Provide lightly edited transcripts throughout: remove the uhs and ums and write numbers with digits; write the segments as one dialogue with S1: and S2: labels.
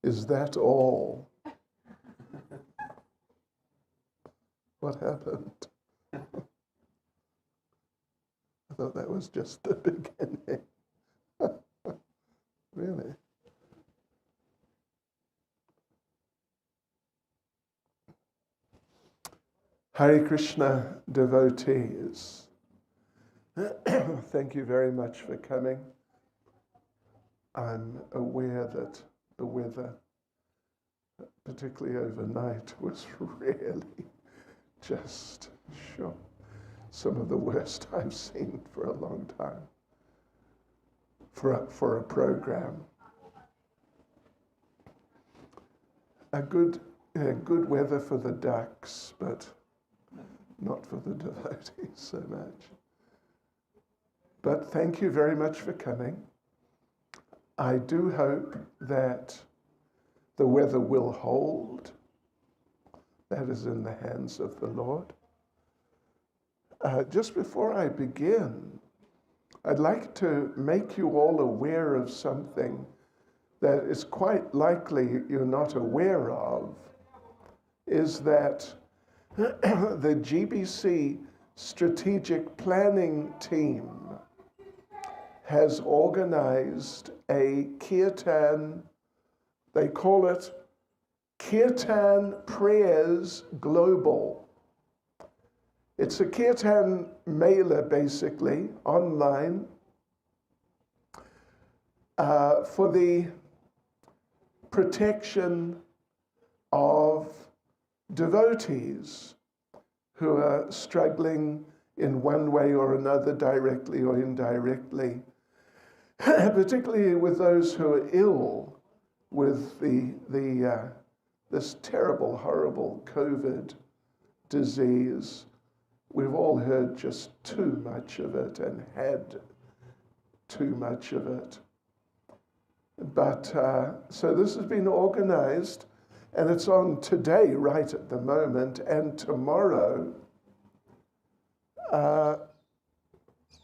S1: Is that all? What happened? I thought that was just the beginning. Really? Hare Krishna devotees, thank you very much for coming. I'm aware that the weather, particularly overnight, was really just some of the worst I've seen for a long time for a program. A good weather for the ducks, but not for the devotees so much. But thank you very much for coming. I do hope that the weather will hold. That is in the hands of the Lord. Just before I begin, I'd like to make you all aware of something that is quite likely you're not aware of, is that the GBC strategic planning team has organized a kirtan. They call it Kirtan Prayers Global. It's a kirtan mailer, basically, online, for the protection of devotees who are struggling in one way or another, directly or indirectly, particularly with those who are ill with this terrible, horrible COVID disease. We've all heard just too much of it and had too much of it. But so this has been organized, and it's on today, right at the moment, and tomorrow.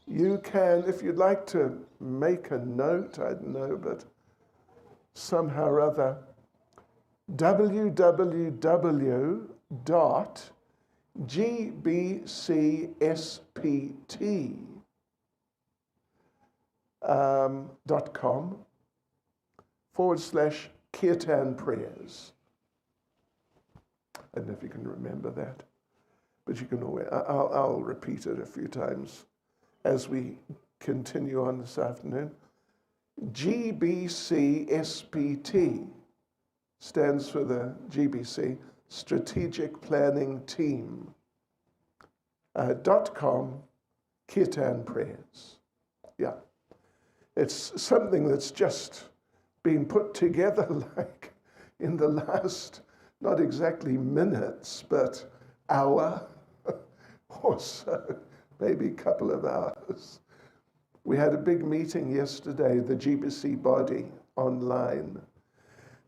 S1: You can, if you'd like to make a note, I don't know, but somehow or other, www.gbcspt.com/kirtan prayers. I don't know if you can remember that, but you can always, I'll repeat it a few times as we continue on this afternoon. GBCSPT stands for the GBC, Strategic Planning Team, .com, Kirtan Prayers. Yeah. It's something that's just been put together like in the last, not exactly minutes, but hour or so, maybe a couple of hours. We had a big meeting yesterday, the GBC body online,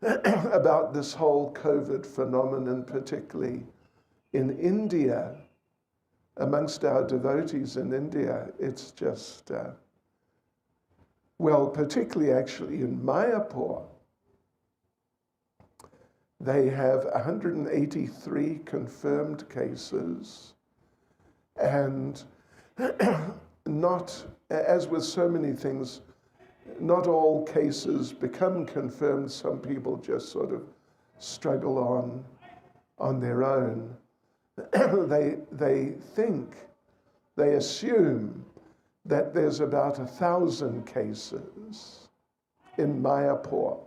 S1: about this whole COVID phenomenon, particularly in India. Amongst our devotees in India, it's just, well, particularly actually in Mayapur, they have 183 confirmed cases, and not, as with so many things, not all cases become confirmed. Some people just sort of struggle on their own. They assume that there's about 1,000 cases in Mayapur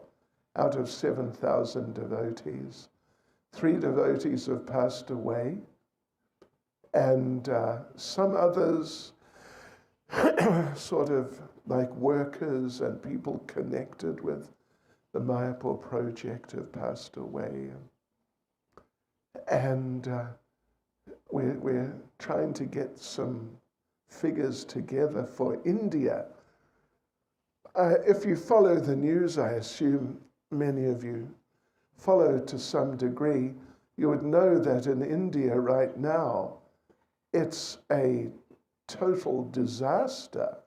S1: out of 7,000 devotees. 3 devotees have passed away, and some others, sort of like workers and people connected with the Mayapur project, have passed away. And we're trying to get some figures together for India. If you follow the news, I assume many of you follow to some degree, you would know that in India right now, it's a total disaster.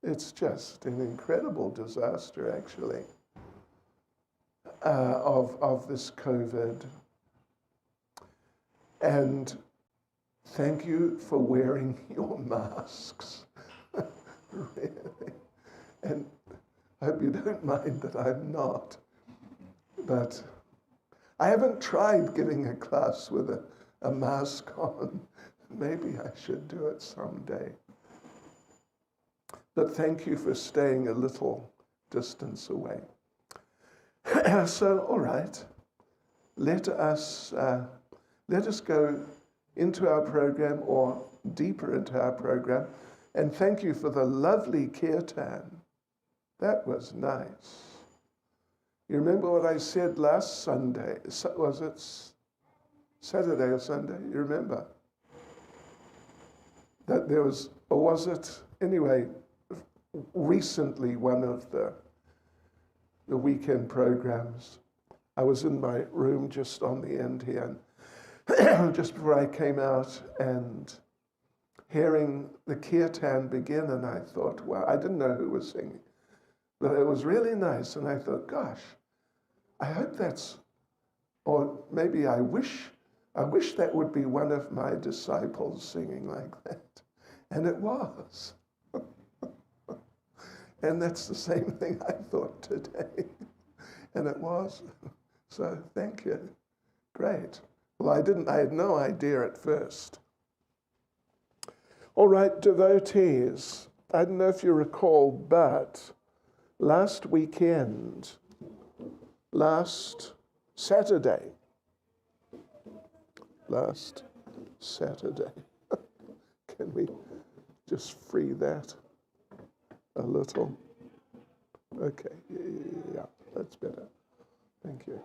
S1: It's just an incredible disaster, actually, of this COVID. And thank you for wearing your masks, really. And I hope you don't mind that I'm not. But I haven't tried giving a class with a mask on. Maybe I should do it someday. But thank you for staying a little distance away. So, all right, let us go into our program, or deeper into our program. And thank you for the lovely kirtan. That was nice. You remember what I said last Sunday? Was it Saturday or Sunday? You remember? That there was, or was it, anyway, recently one of the weekend programs. I was in my room just on the end here, and just before I came out and hearing the kirtan begin, and I thought, well, I didn't know who was singing, but it was really nice, and I thought, gosh, I hope that's, or maybe I wish that would be one of my disciples singing like that. And it was. And that's the same thing I thought today. And it was. So thank you. Great. Well, I had no idea at first. All right, devotees. I don't know if you recall, but last Saturday, can we just free that a little? Okay, yeah, that's better. Thank you.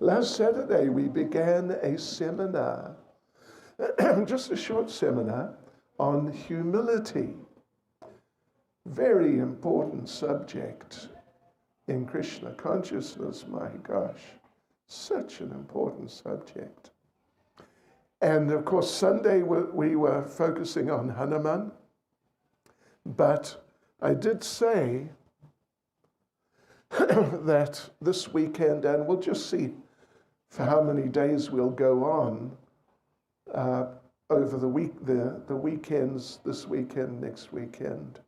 S1: Last Saturday, we began a seminar, just a short seminar on humility. Very important subject in Krishna consciousness, my gosh. Such an important subject. And of course, Sunday we were focusing on Hanuman, but I did say that this weekend, and we'll just see for how many days we'll go on over the weekends, this weekend, next weekend.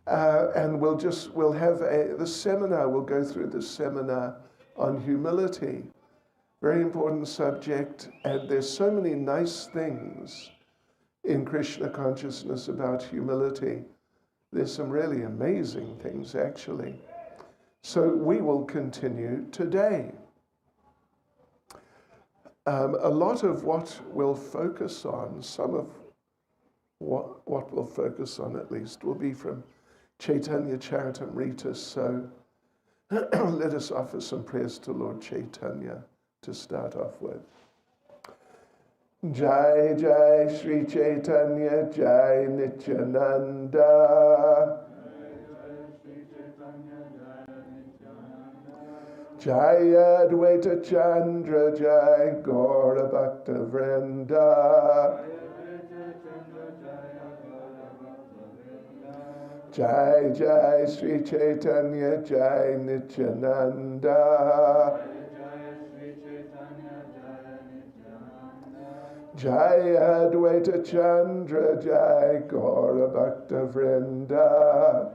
S1: And we'll have this seminar, we'll go through this seminar on humility. Very important subject, and there's so many nice things in Krishna consciousness about humility There's some really amazing things, actually. So we will continue today. A lot of what we'll focus on, some of what we'll focus on at least, will be from Chaitanya Charitamrita. So let us offer some prayers to Lord Chaitanya to start off with. Jai Jai Sri Chaitanya Jai Nityananda Jai Advaita Chandra Jai Gaura Bhakta Vrinda Jai Jai Sri Chaitanya Jai Nityananda Jai Advaita Chandra Jai Gaura Bhakta Vrinda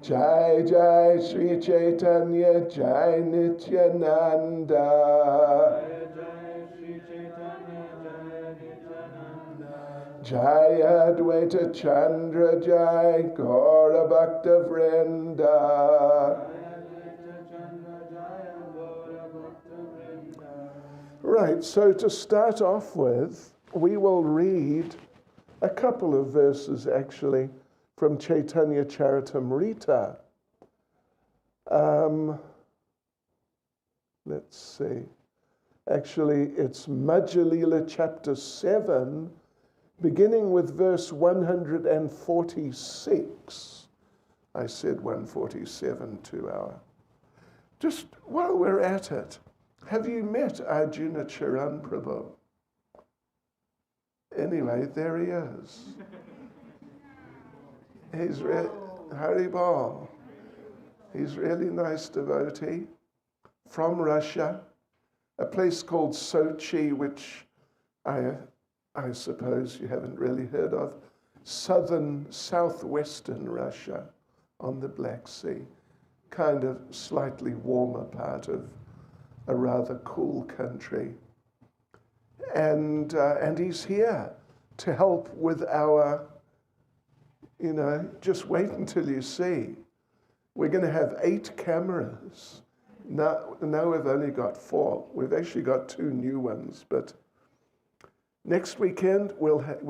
S1: Jai Jai Sri Chaitanya Jai Nityananda Jai Advaita Chandra Jai Gaura Bhakta Vrinda. Right, so to start off with, we will read a couple of verses actually from Chaitanya Charitamrita. Let's see. Actually, it's Madhya Lila chapter 7, beginning with verse 146. I said 147 to our. Just while we're at it, have you met Arjuna Charan Prabhu? Anyway, there he is. He's Haribol. He's really nice devotee from Russia, a place called Sochi, which I suppose you haven't really heard of, southwestern Russia on the Black Sea, kind of slightly warmer part of a rather cool country. And he's here to help with our, just wait until you see. We're going to have 8 cameras. Now we've only got 4. We've actually got 2 new ones, but next weekend we'll have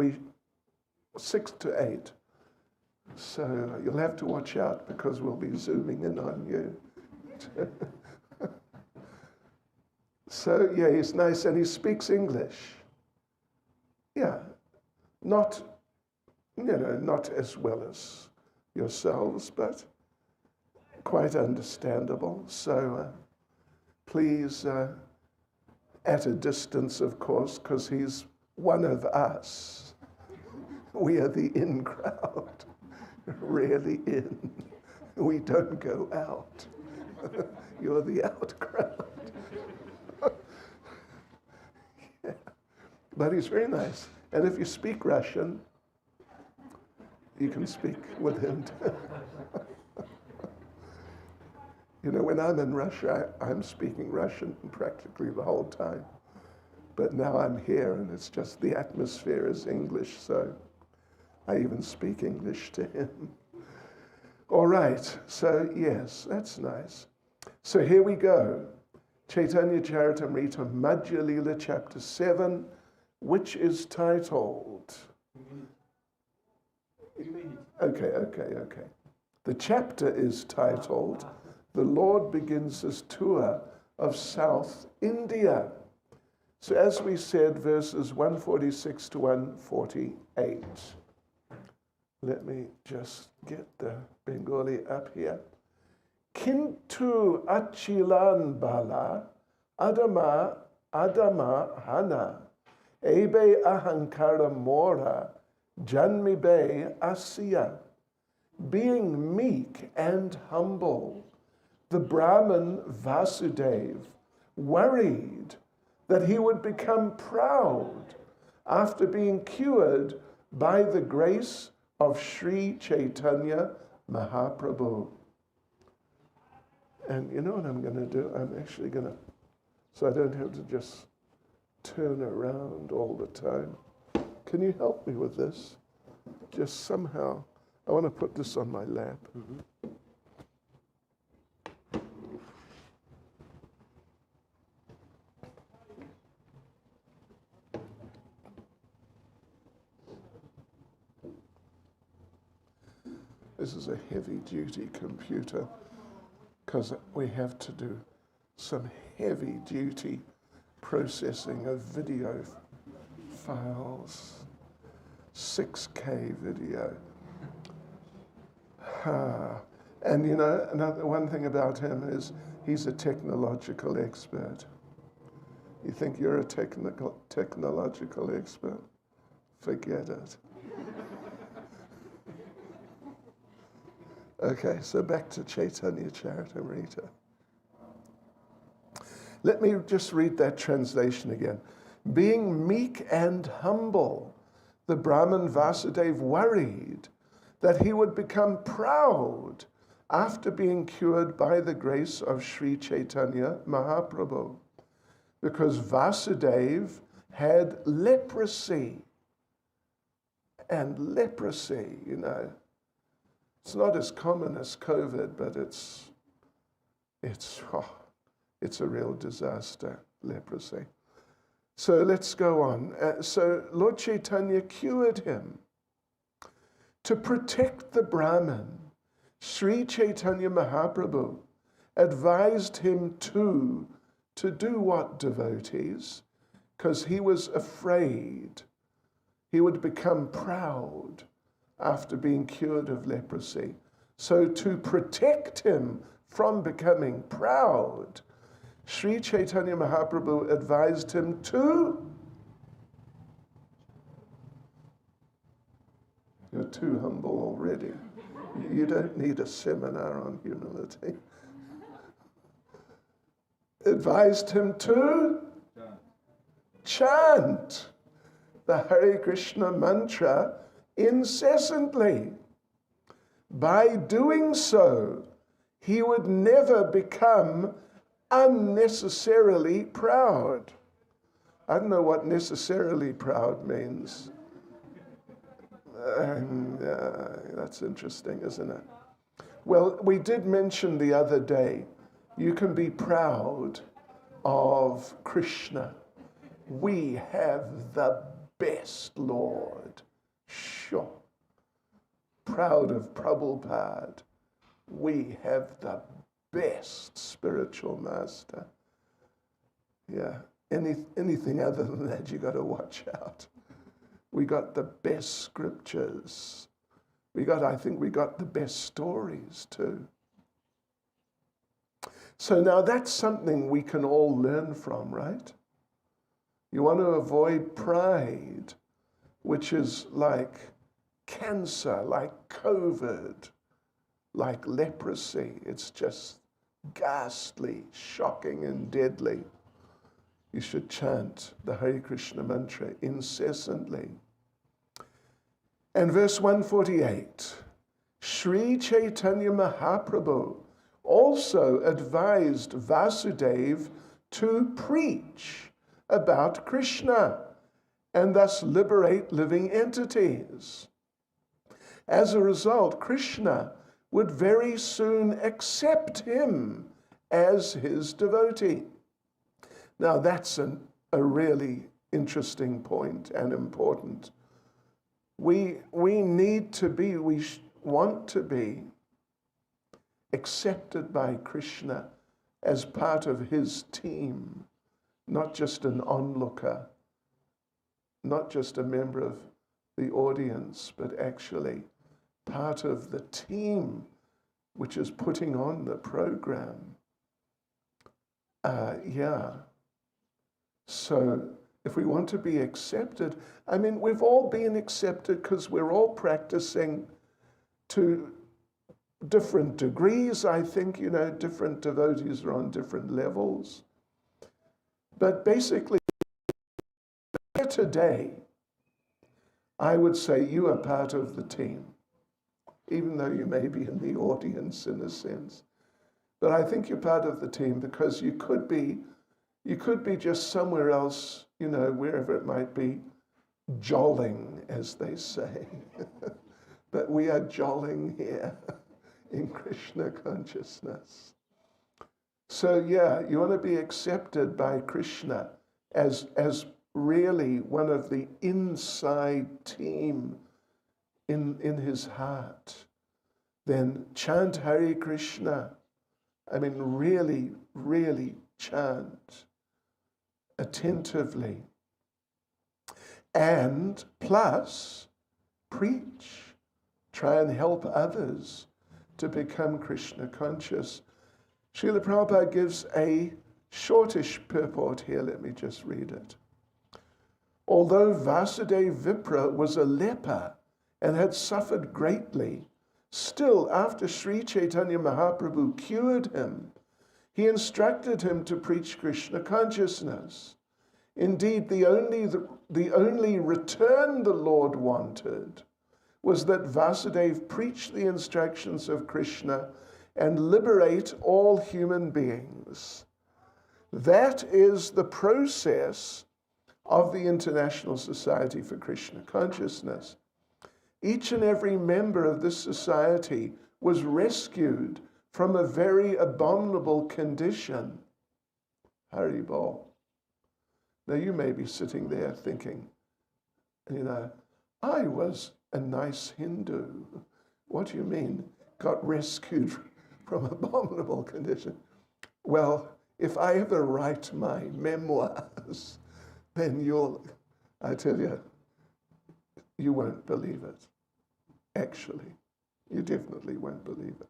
S1: 6 to 8. So you'll have to watch out because we'll be zooming in on you. So yeah, he's nice and he speaks English. Yeah, not as well as yourselves, but quite understandable. So please, at a distance, of course, because he's one of us. We are the in crowd, really in. We don't go out. You're the out crowd. Yeah. But he's very nice. And if you speak Russian, you can speak with him. When I'm in Russia, I'm speaking Russian practically the whole time. But now I'm here and it's just the atmosphere is English, so I even speak English to him. All right, so yes, that's nice. So here we go. Chaitanya Charitamrita, Madhya Lila, chapter 7, which is titled... Okay. The chapter is titled, The Lord Begins His Tour of South India. So as we said, verses 146 to 148. Let me just get the Bengali up here. Kintu achilan bala adama hana ebe ahankara mora janmibe asya. Being meek and humble, the Brahmin Vasudev worried that he would become proud after being cured by the grace of Sri Chaitanya Mahaprabhu. And you know what I'm going to do? I'm actually going to, so I don't have to just turn around all the time. Can you help me with this? Just somehow. I want to put this on my lap. This is a heavy-duty computer because we have to do some heavy-duty processing of video files, 6K video. And you know, another one thing about him is he's a technological expert. You think you're a technological expert? Forget it. Okay, so back to Chaitanya Charitamrita. Let me just read that translation again. Being meek and humble, the Brahmin Vasudeva worried that he would become proud after being cured by the grace of Sri Chaitanya Mahaprabhu, because Vasudeva had leprosy. And leprosy, you know, it's not as common as COVID, but it's a real disaster, leprosy. So let's go on. So Lord Chaitanya cured him. To protect the Brahmin, Sri Chaitanya Mahaprabhu advised him to do what, devotees? Because he was afraid he would become proud after being cured of leprosy. So to protect him from becoming proud, Sri Chaitanya Mahaprabhu advised him to... You're too humble already. You don't need a seminar on humility. Advised him to chant the Hare Krishna mantra incessantly. By doing so, he would never become unnecessarily proud. I don't know what necessarily proud means. That's interesting, isn't it? Well, we did mention the other day, you can be proud of Krishna. We have the best Lord. Sure. Proud of Prabhupada. We have the best spiritual master. Yeah. Anything other than that, you got to watch out. We got the best scriptures. I think we got the best stories too. So now that's something we can all learn from, right? You want to avoid pride, which is like cancer, like COVID, like leprosy. It's just ghastly, shocking, and deadly. You should chant the Hare Krishna mantra incessantly. And verse 148, Sri Chaitanya Mahaprabhu also advised Vasudeva to preach about Krishna and thus liberate living entities. As a result, Krishna would very soon accept him as his devotee. Now that's a really interesting point and important. We want to be accepted by Krishna as part of his team, not just an onlooker, not just a member of the audience, but actually part of the team which is putting on the program. So if we want to be accepted, I mean, we've all been accepted because we're all practicing to different degrees. I think, you know, different devotees are on different levels. But basically, today, I would say you are part of the team, even though you may be in the audience in a sense. But I think you're part of the team because you could be just somewhere else, you know, wherever it might be, jolling, as they say. But we are jolling here in Krishna consciousness. So yeah, you want to be accepted by Krishna as really one of the inside team in his heart. Then chant Hare Krishna. I mean, really, really chant attentively. And plus, preach. Try and help others to become Krishna conscious. Srila Prabhupada gives a shortish purport here. Let me just read it. Although Vasudeva Vipra was a leper and had suffered greatly, still after Sri Chaitanya Mahaprabhu cured him, he instructed him to preach Krishna consciousness. Indeed, the only return the Lord wanted was that Vasudeva preach the instructions of Krishna and liberate all human beings. That is the process of the International Society for Krishna Consciousness. Each and every member of this society was rescued from a very abominable condition. Haribol. Now you may be sitting there thinking, I was a nice Hindu. What do you mean, got rescued from abominable condition? Well, if I ever write my memoirs, then I tell you, you won't believe it. Actually, you definitely won't believe it.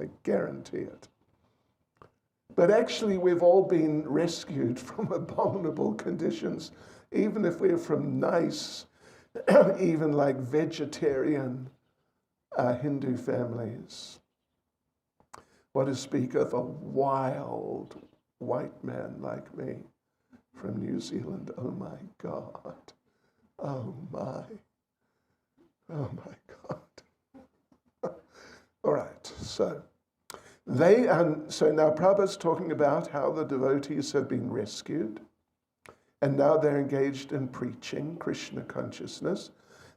S1: I guarantee it. But actually, we've all been rescued from abominable conditions, even if we're from nice, even like vegetarian Hindu families. What to speak of a wild white man like me from New Zealand? Oh my God. Oh my God. All right, so now Prabhupada's talking about how the devotees have been rescued, and now they're engaged in preaching Krishna consciousness.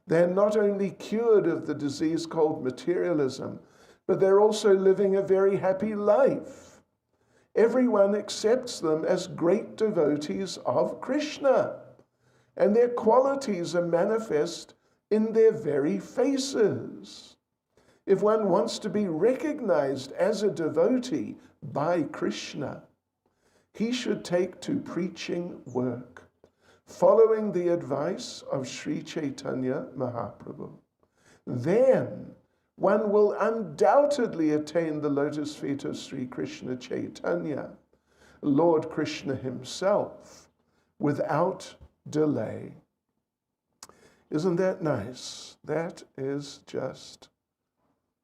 S1: They're not only cured of the disease called materialism, but they're also living a very happy life. Everyone accepts them as great devotees of Krishna, and their qualities are manifest in their very faces. If one wants to be recognized as a devotee by Krishna, he should take to preaching work, following the advice of Sri Chaitanya Mahaprabhu. Then one will undoubtedly attain the lotus feet of Sri Krishna Chaitanya, Lord Krishna himself, without delay. Isn't that nice? That is just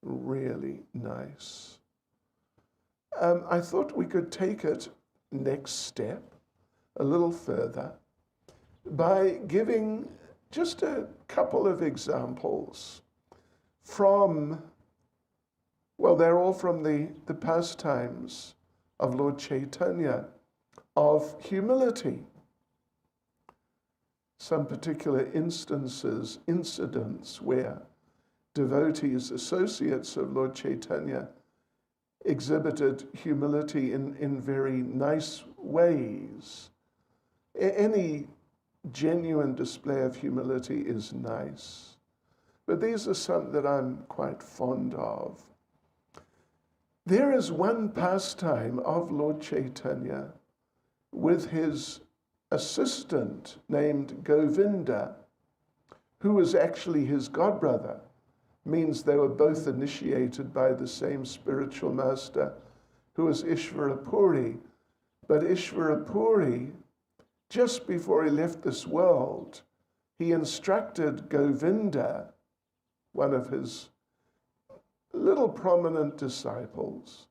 S1: really nice. I thought we could take it next step a little further by giving just a couple of examples from, they're all from the pastimes of Lord Chaitanya, of humility. Some particular incidents where devotees, associates of Lord Chaitanya, exhibited humility in very nice ways. Any genuine display of humility is nice. But these are some that I'm quite fond of. There is one pastime of Lord Chaitanya with his assistant named Govinda, who was actually his godbrother. Means they were both initiated by the same spiritual master, who was Ishvara Puri. But Ishvara Puri, just before he left this world, he instructed Govinda, one of his little prominent disciples,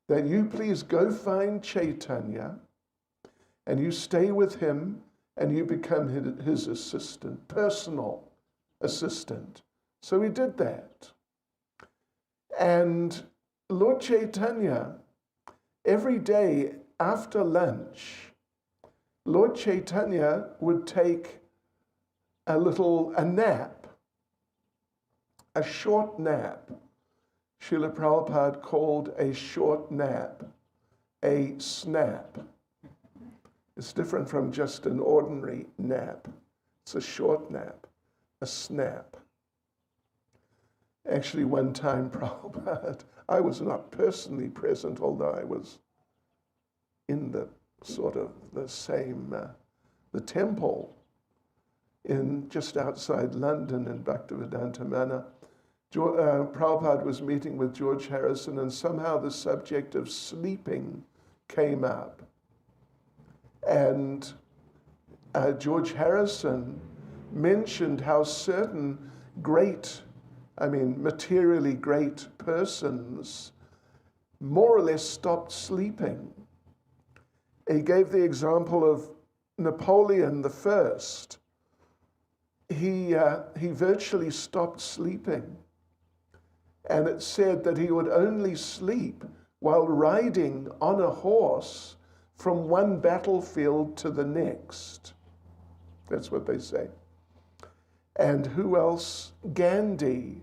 S1: that you please go find Chaitanya and you stay with him and you become his assistant, personal assistant. So he did that. And Lord Chaitanya, every day after lunch, Lord Chaitanya would take a nap, a short nap. Srila Prabhupada called a short nap a snap. It's different from just an ordinary nap. It's a short nap, a snap. Actually, one time, Prabhupada, I was not personally present, although I was in the sort of the same, the temple in just outside London in Bhaktivedanta Manor. Prabhupada was meeting with George Harrison, and somehow the subject of sleeping came up. And George Harrison mentioned how certain materially great persons more or less stopped sleeping. He gave the example of Napoleon I. He virtually stopped sleeping. And it said that he would only sleep while riding on a horse from one battlefield to the next. That's what they say. And who else? Gandhi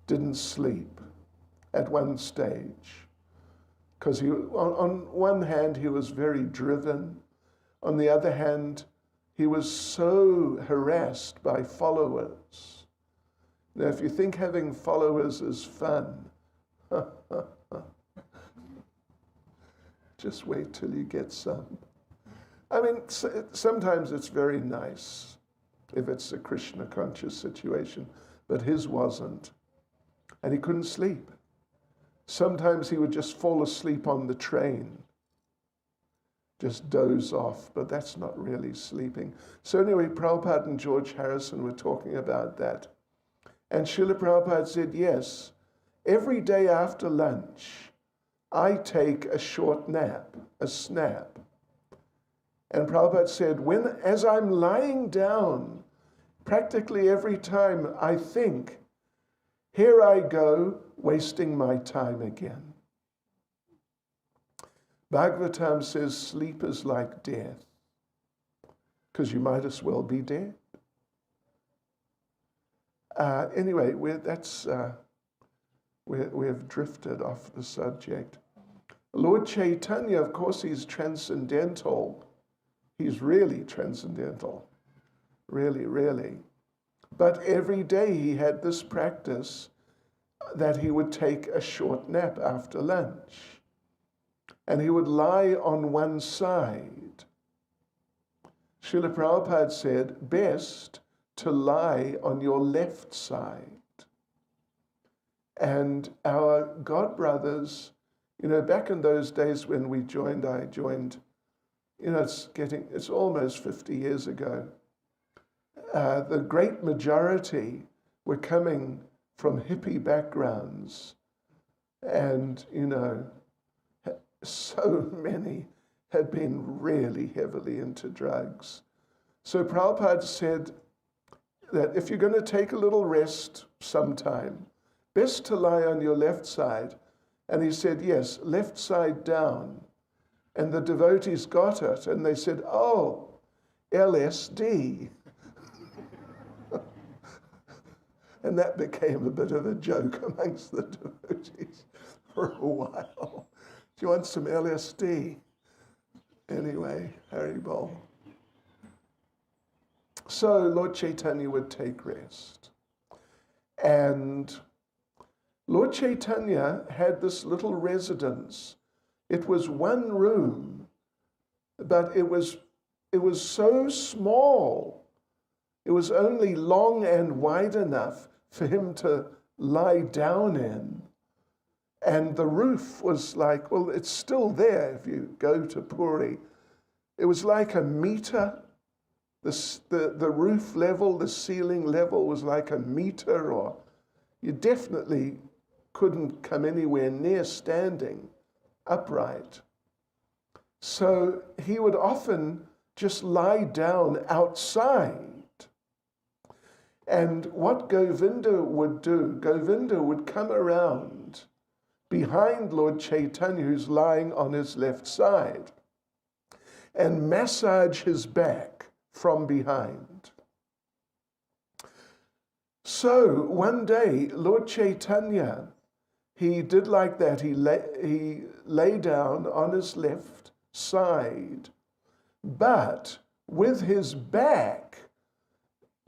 S1: didn't sleep at one stage. Because on one hand, he was very driven. On the other hand, he was so harassed by followers. Now, if you think having followers is fun, just wait till you get some. I mean, sometimes it's very nice if it's a Krishna conscious situation, but his wasn't. And he couldn't sleep. Sometimes he would just fall asleep on the train, just doze off, but that's not really sleeping. So anyway, Prabhupada and George Harrison were talking about that. And Srila Prabhupada said, yes, every day after lunch, I take a short nap, a snap. And Prabhupada said, as I'm lying down, practically every time I think, here I go, wasting my time again. Bhagavatam says sleep is like death, because you might as well be dead. Anyway, we've drifted off the subject. Lord Chaitanya, of course, he's transcendental. He's really transcendental. Really, really. But every day he had this practice that he would take a short nap after lunch. And he would lie on one side. Srila Prabhupada said, best to lie on your left side. And our godbrothers, back in those days when I joined, it's almost 50 years ago. The great majority were coming from hippie backgrounds. And, so many had been really heavily into drugs. So Prabhupada said that if you're going to take a little rest sometime, best to lie on your left side. And he said, yes, left side down. And the devotees got it, and they said, oh, LSD. And that became a bit of a joke amongst the devotees for a while. Do you want some LSD? Anyway, Haribol. So Lord Chaitanya would take rest. And Lord Chaitanya had this little residence. It was one room, but it was so small. It was only long and wide enough for him to lie down in. And the roof was like, well, it's still there if you go to Puri. It was like a meter. The roof level, the ceiling level was like a meter, or you definitely couldn't come anywhere near standing upright. So he would often just lie down outside. And what Govinda would do, Govinda would come around behind Lord Chaitanya, who's lying on his left side, and massage his back from behind. So one day, Lord Chaitanya, he did like that. He lay down on his left side, but with his back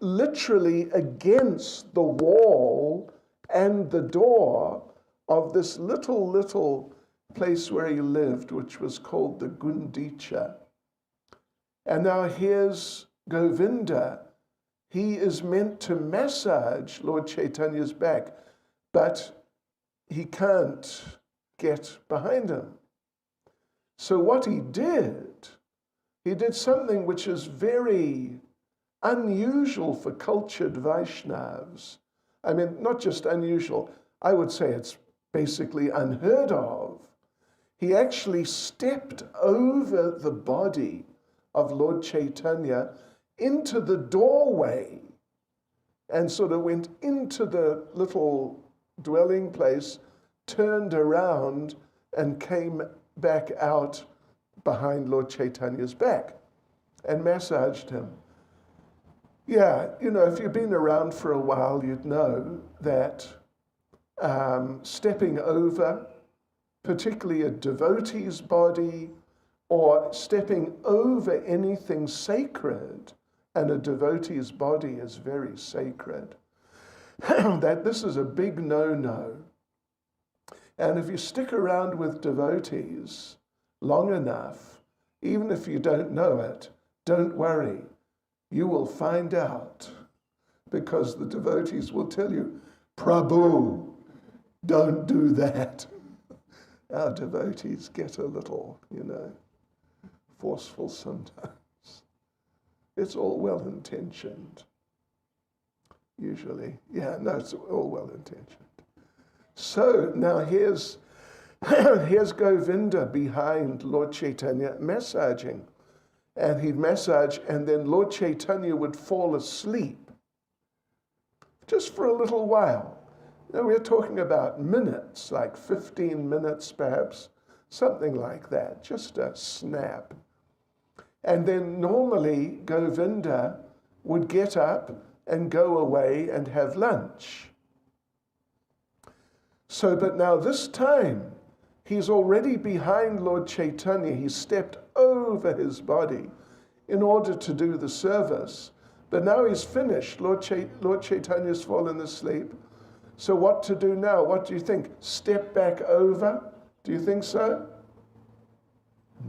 S1: literally against the wall and the door of this little place where he lived, which was called the Gundicha. And now here's Govinda. He is meant to massage Lord Chaitanya's back, but he can't get behind him. So what he did something which is very unusual for cultured Vaishnavas. I mean, not just unusual, I would say it's basically unheard of. He actually stepped over the body of Lord Chaitanya into the doorway and sort of went into the little dwelling place, turned around and came back out behind Lord Chaitanya's back and massaged him. Yeah, you know, if you've been around for a while, you'd know that stepping over, particularly a devotee's body, or stepping over anything sacred, and a devotee's body is very sacred, that this is a big no-no. And if you stick around with devotees long enough, even if you don't know it, don't worry. You will find out, because the devotees will tell you, Prabhu, don't do that. Our devotees get a little, forceful sometimes. It's all well-intentioned, usually. Yeah, no, it's all well-intentioned. So now here's Govinda behind Lord Chaitanya massaging. And he'd massage, and then Lord Chaitanya would fall asleep just for a little while. We're talking about minutes, like 15 minutes perhaps, something like that, just a snap. And then normally Govinda would get up and go away and have lunch. So, but now this time, he's already behind Lord Chaitanya. He stepped over his body in order to do the service. But now he's finished. Lord Chaitanya's fallen asleep. So what to do now? What do you think? Step back over? Do you think so?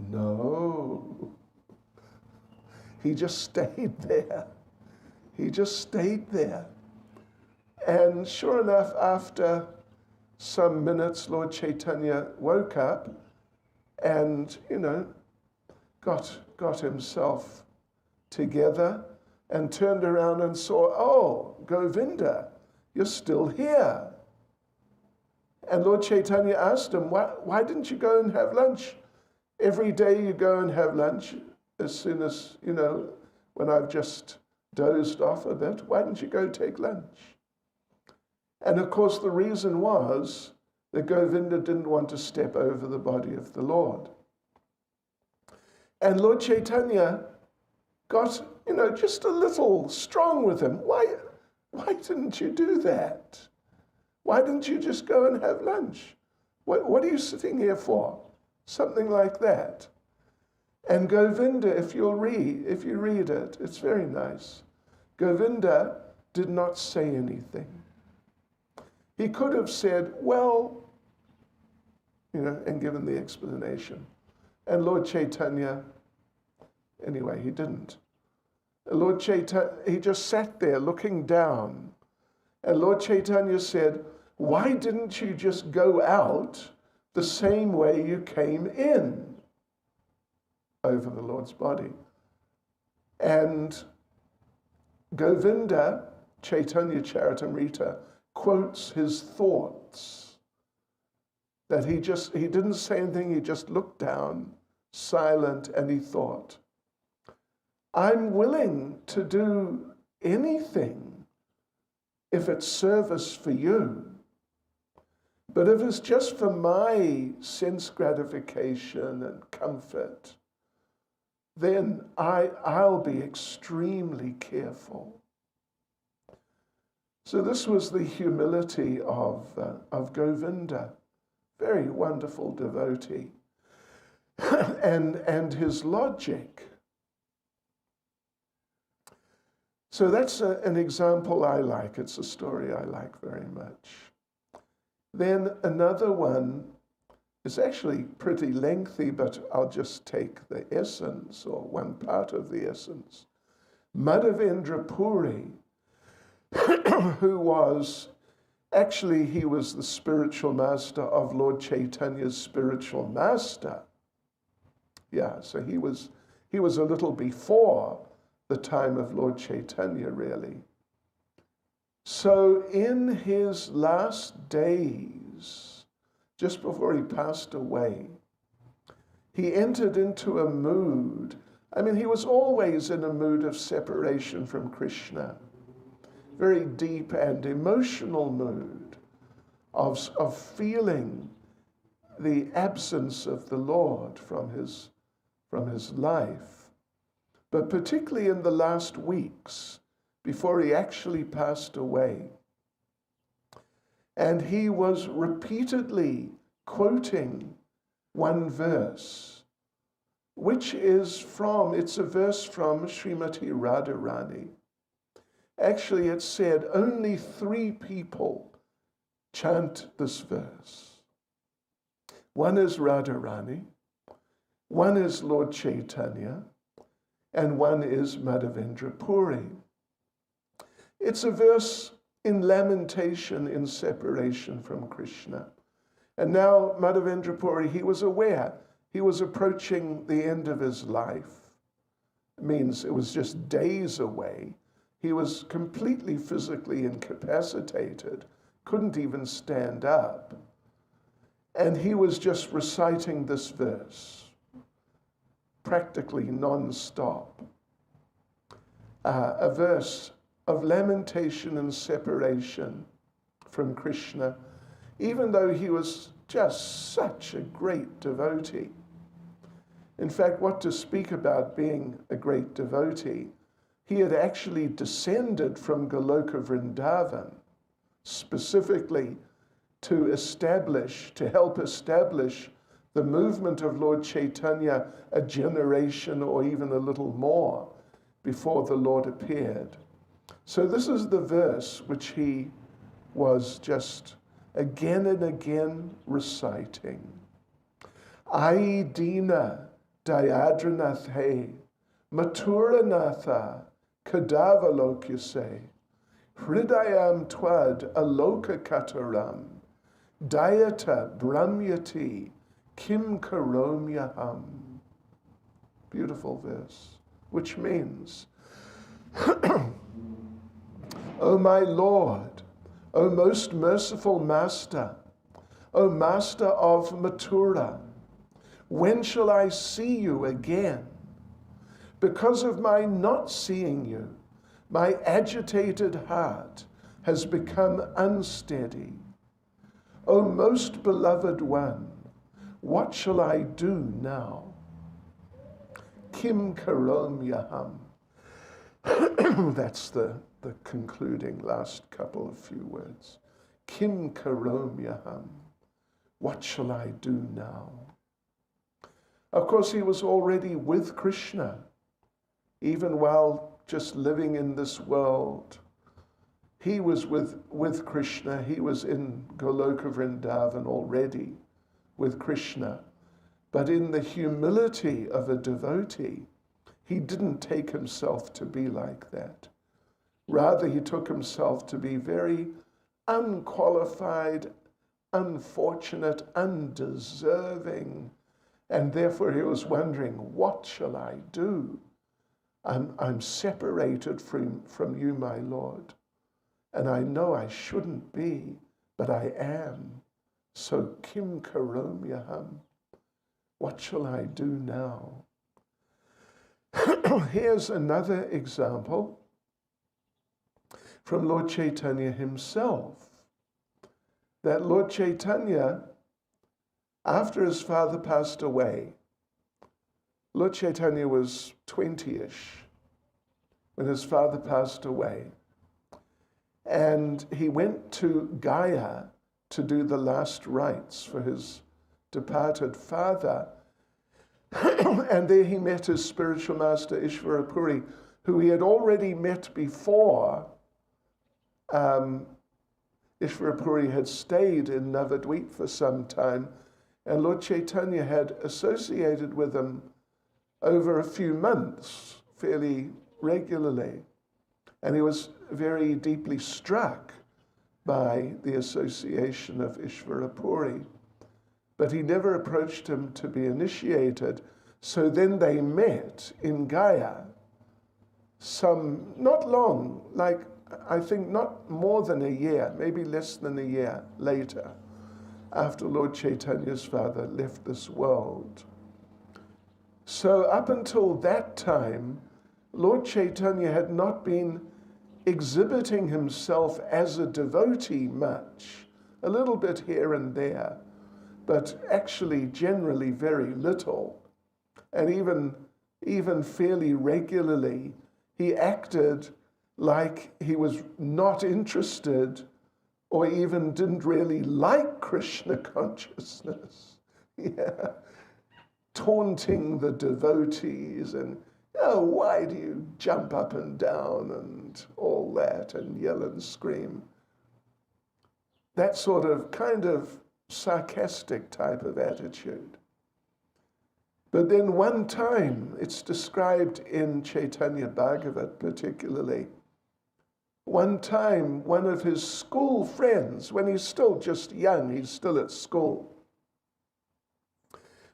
S1: No. He just stayed there. He just stayed there. And sure enough, after some minutes, Lord Chaitanya woke up and, got himself together and turned around and saw, oh, Govinda, you're still here. And Lord Chaitanya asked him, why didn't you go and have lunch? Every day you go and have lunch as soon as, when I've just dozed off a bit. Why didn't you go take lunch? And of course, the reason was that Govinda didn't want to step over the body of the Lord. And Lord Chaitanya got, just a little strong with him. Why didn't you do that? Why didn't you just go and have lunch? What are you sitting here for? Something like that. And Govinda, if you read it, it's very nice. Govinda did not say anything. He could have said, well, and given the explanation. And Lord Chaitanya, anyway, he didn't. Lord Chaitanya, he just sat there looking down. And Lord Chaitanya said, why didn't you just go out the same way you came in? Over the Lord's body. And Govinda, Chaitanya Charitamrita, quotes his thoughts. That he didn't say anything, he just looked down, silent, and he thought, I'm willing to do anything if it's service for you. But if it's just for my sense gratification and comfort, then I'll be extremely careful. So this was the humility of Govinda, very wonderful devotee, and his logic. So that's an example I like. It's a story I like very much. Then another one is actually pretty lengthy, but I'll just take the essence, or one part of the essence. Madhavendra Puri, who was, actually he was the spiritual master of Lord Chaitanya's spiritual master. Yeah, so he was a little before the time of Lord Chaitanya, really. So in his last days, just before he passed away, he entered into a mood. I mean, he was always in a mood of separation from Krishna, very deep and emotional mood of feeling the absence of the Lord from his life. But particularly in the last weeks, before he actually passed away. And he was repeatedly quoting one verse, which is it's a verse from Srimati Radharani. Actually, it said only 3 people chant this verse. One is Radharani, one is Lord Chaitanya, and one is Madhavendra Puri. It's a verse in lamentation, in separation from Krishna. And now Madhavendra Puri, he was aware. He was approaching the end of his life. It means it was just days away. He was completely physically incapacitated, couldn't even stand up. And he was just reciting this verse, practically non-stop. A verse of lamentation and separation from Krishna, even though he was just such a great devotee. In fact, what to speak about being a great devotee, he had actually descended from Goloka Vrindavan, specifically to help establish the movement of Lord Chaitanya a generation or even a little more before the Lord appeared. So this is the verse which he was just again and again reciting. Ai Dina Dayadranathe Maturanatha Kadavalokyase Hridayam Twad Aloka Kataram Dayata Brahmyati Kim Karomyaham. Beautiful verse, which means, O my Lord, O most merciful Master, O Master of Mathura, when shall I see you again? Because of my not seeing you, my agitated heart has become unsteady. O most beloved one, what shall I do now? Kim Karomyaham. That's the concluding last couple of few words. Kim Karomyaham. What shall I do now? Of course, he was already with Krishna, even while just living in this world. He was with Krishna. He was in Goloka Vrindavan already with Krishna. But in the humility of a devotee, he didn't take himself to be like that. Rather, he took himself to be very unqualified, unfortunate, undeserving. And therefore he was wondering, what shall I do? I'm separated from you, my Lord. And I know I shouldn't be, but I am. So Kim Karomyaham. What shall I do now? Here's another example from Lord Chaitanya himself. That Lord Chaitanya, after his father passed away, Lord Chaitanya was 20-ish when his father passed away. And he went to Gaya to do the last rites for his departed father. And there he met his spiritual master, Ishvarapuri, who he had already met before. Ishvarapuri had stayed in Navadvip for some time, and Lord Chaitanya had associated with him over a few months, fairly regularly. And he was very deeply struck by the association of Ishvarapuri. But he never approached him to be initiated. So then they met in Gaya, not long, like I think not more than a year, maybe less than a year later, after Lord Chaitanya's father left this world. So up until that time, Lord Chaitanya had not been exhibiting himself as a devotee much, a little bit here and there, but actually generally very little. And even fairly regularly, he acted like he was not interested or even didn't really like Krishna consciousness. Yeah. Taunting the devotees and, oh, why do you jump up and down and all that and yell and scream? That sort of kind of sarcastic type of attitude. But then one time, it's described in Chaitanya Bhagavat particularly, one time one of his school friends, when he's still just young, he's still at school,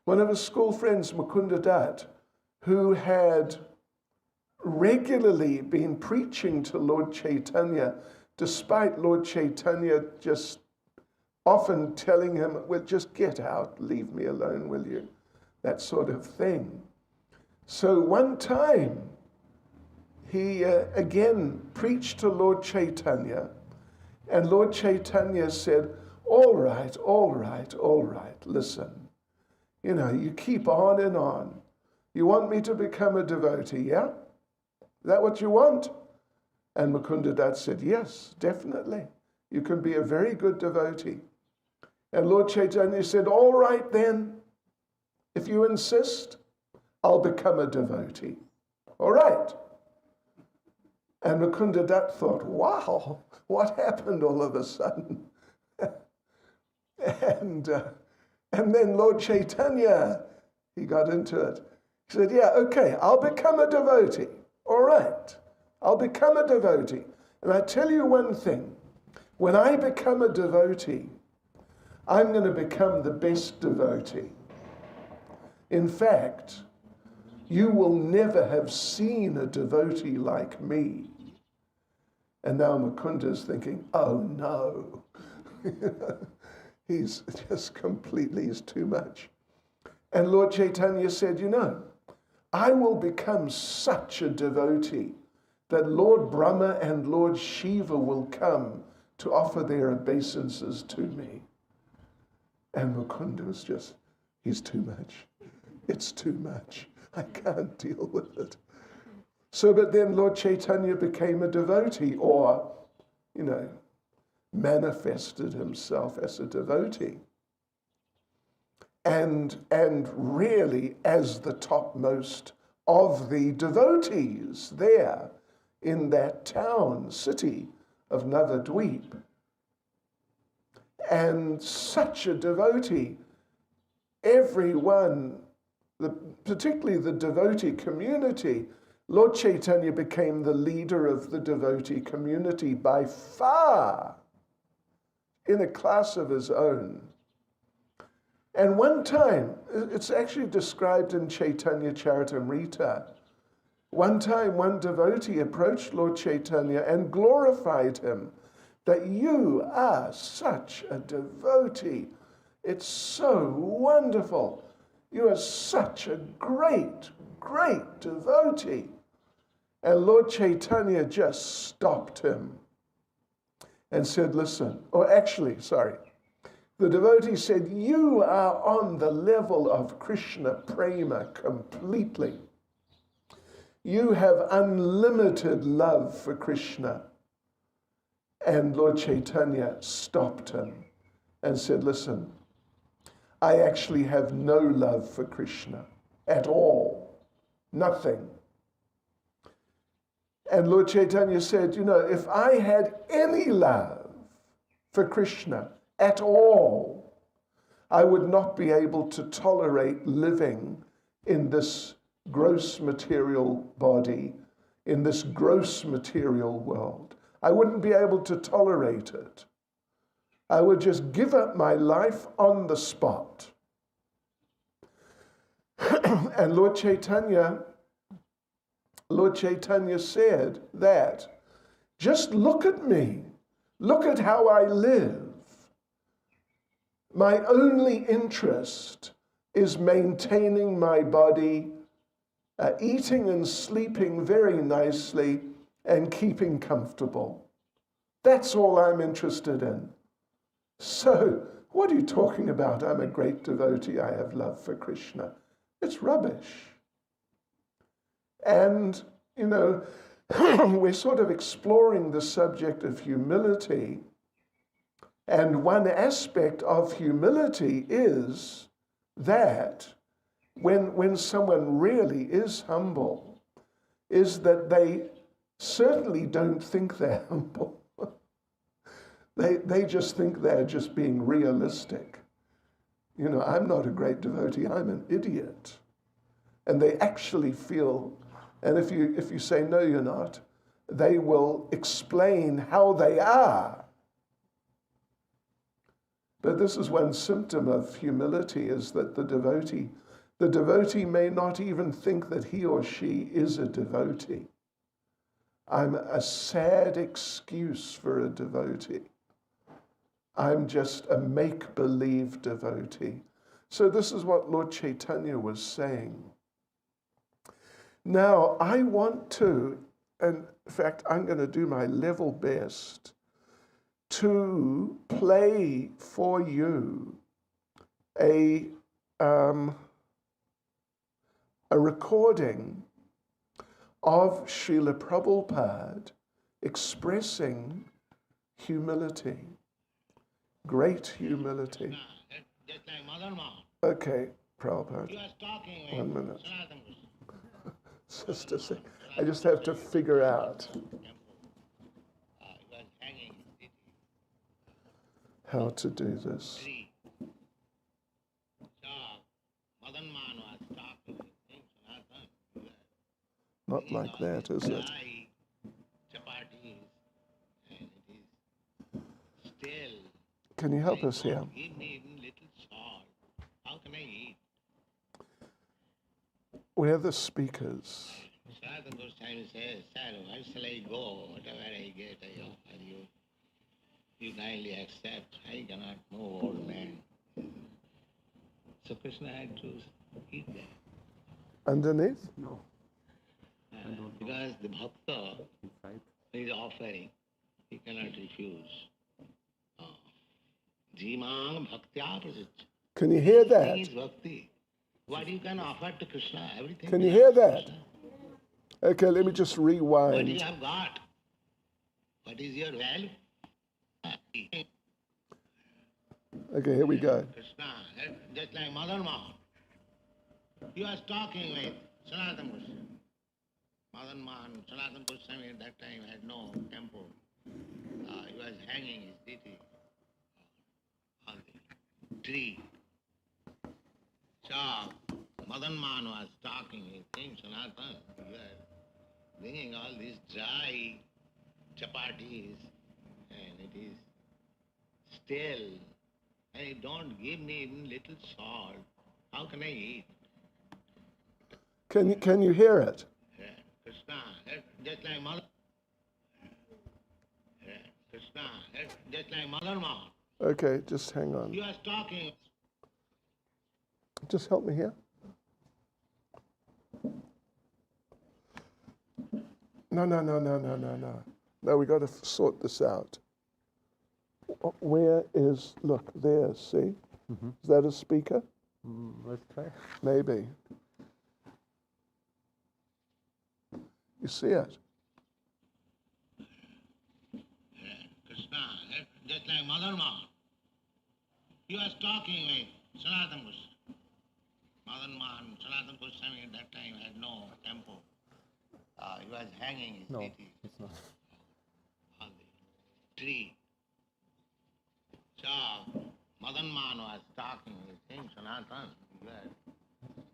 S1: one of his school friends, Mukunda Dutt, who had regularly been preaching to Lord Chaitanya, despite Lord Chaitanya just often telling him, well, just get out, leave me alone, will you? That sort of thing. So one time, he again preached to Lord Chaitanya, and Lord Chaitanya said, all right, listen. You know, you keep on and on. You want me to become a devotee, yeah? Is that what you want? And Mukunda Dutt said, yes, definitely. You can be a very good devotee. And Lord Chaitanya said, all right then, if you insist, I'll become a devotee. All right. And Mukunda Dutt thought, wow, what happened all of a sudden? And then Lord Chaitanya, he got into it. He said, yeah, okay, I'll become a devotee. All right, I'll become a devotee. And I tell you one thing, when I become a devotee, I'm going to become the best devotee. In fact, you will never have seen a devotee like me. And now Mukunda's thinking, oh no. He's just completely, he's too much. And Lord Chaitanya said, you know, I will become such a devotee that Lord Brahma and Lord Shiva will come to offer their obeisances to me. And Mukunda was just, he's too much. It's too much. I can't deal with it. So, but then Lord Chaitanya became a devotee, or, you know, manifested himself as a devotee. And really as the topmost of the devotees there in that town, city of Navadvip. And such a devotee, everyone, particularly the devotee community, Lord Chaitanya became the leader of the devotee community by far, in a class of his own. And one time, it's actually described in Chaitanya Charitamrita, one time one devotee approached Lord Chaitanya and glorified him, that you are such a devotee. It's so wonderful. You are such a great, great devotee. And Lord Chaitanya just stopped him and said, listen, or actually, sorry, the devotee said, you are on the level of Krishna prema completely. You have unlimited love for Krishna. And Lord Chaitanya stopped him and said, listen, I actually have no love for Krishna at all. Nothing. And Lord Chaitanya said, you know, if I had any love for Krishna at all, I would not be able to tolerate living in this gross material body, in this gross material world. I wouldn't be able to tolerate it. I would just give up my life on the spot. And Lord Chaitanya said that, just look at me. Look at how I live. My only interest is maintaining my body, eating and sleeping very nicely, and keeping comfortable. That's all I'm interested in. So, what are you talking about? I'm a great devotee. I have love for Krishna. It's rubbish. And, you know, we're sort of exploring the subject of humility. And one aspect of humility is that when someone really is humble, is that they certainly don't think they're humble. They just think they're just being realistic. You know, I'm not a great devotee, I'm an idiot. And they actually feel, and if you say, no, you're not, they will explain how they are. But this is one symptom of humility, is that the devotee may not even think that he or she is a devotee. I'm a sad excuse for a devotee. I'm just a make-believe devotee. So this is what Lord Chaitanya was saying. Now, I want to, and in fact, I'm going to do my level best to play for you a recording of Srila Prabhupada expressing humility, great humility. Okay, Prabhupada, 1 minute. Just a sec. I just have to figure out how to do this. Not like that, is it? Can you help us here? Where are the speakers?
S2: Where shall I go? Whatever I get, I offer you. You kindly accept. I cannot move, old man. So Krishna had to eat that.
S1: Underneath?
S3: No.
S2: Because the bhakta is offering, he cannot refuse. Jimang bhaktya prasich.
S1: Can you hear that?
S2: Everything is bhakti. What you can offer to Krishna, everything.
S1: Can you hear that?
S2: Krishna.
S1: Okay, let me just
S2: What
S1: rewind.
S2: you have got? What is your value?
S1: Okay, here we go.
S2: Krishna, just like Mother Mohan. He was talking with Sanatana Goswami. Mother Mohan, Sanatana Goswami at that time had no temple. He was hanging his deity on the tree. So, Madan Mohan was talking with him, Sanatana. You are bringing all these dry chapatis, and it is stale. And you don't give me even little salt. How can I eat?
S1: Can you hear it?
S2: Krishna, just like Mother. Krishna, just like Mother Mohan.
S1: Okay, just hang on.
S2: He was talking.
S1: Just help me here. No. No, we got to sort this out. Where is, look, there, see?
S3: Mm-hmm.
S1: Is that a speaker?
S3: Let's try.
S1: Maybe. You see it?
S2: Krishna, just like Mother Mohan. He was talking with Sanatana Goswami. Mother Mohan, Sanatana Goswami at that time had no temple. He was hanging his
S3: No,
S2: deity
S3: it's not.
S2: on the tree. So Madan Mohan was talking with him, Sanatana. You are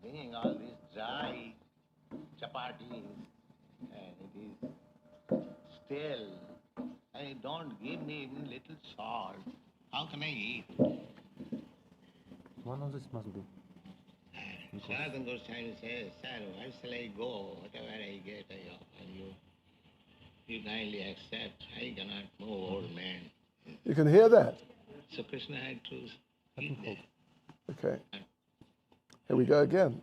S2: bringing all these dry chapatis and it is stale. And you don't give me even little salt. How can I eat?
S3: One of this must be.
S2: Sanatana Goswami says, Sir, where shall I go? Whatever I get, I offer you. You kindly accept. I cannot move, old man.
S1: You can hear that.
S2: So Krishna had to eat that.
S1: Okay. Here we go again.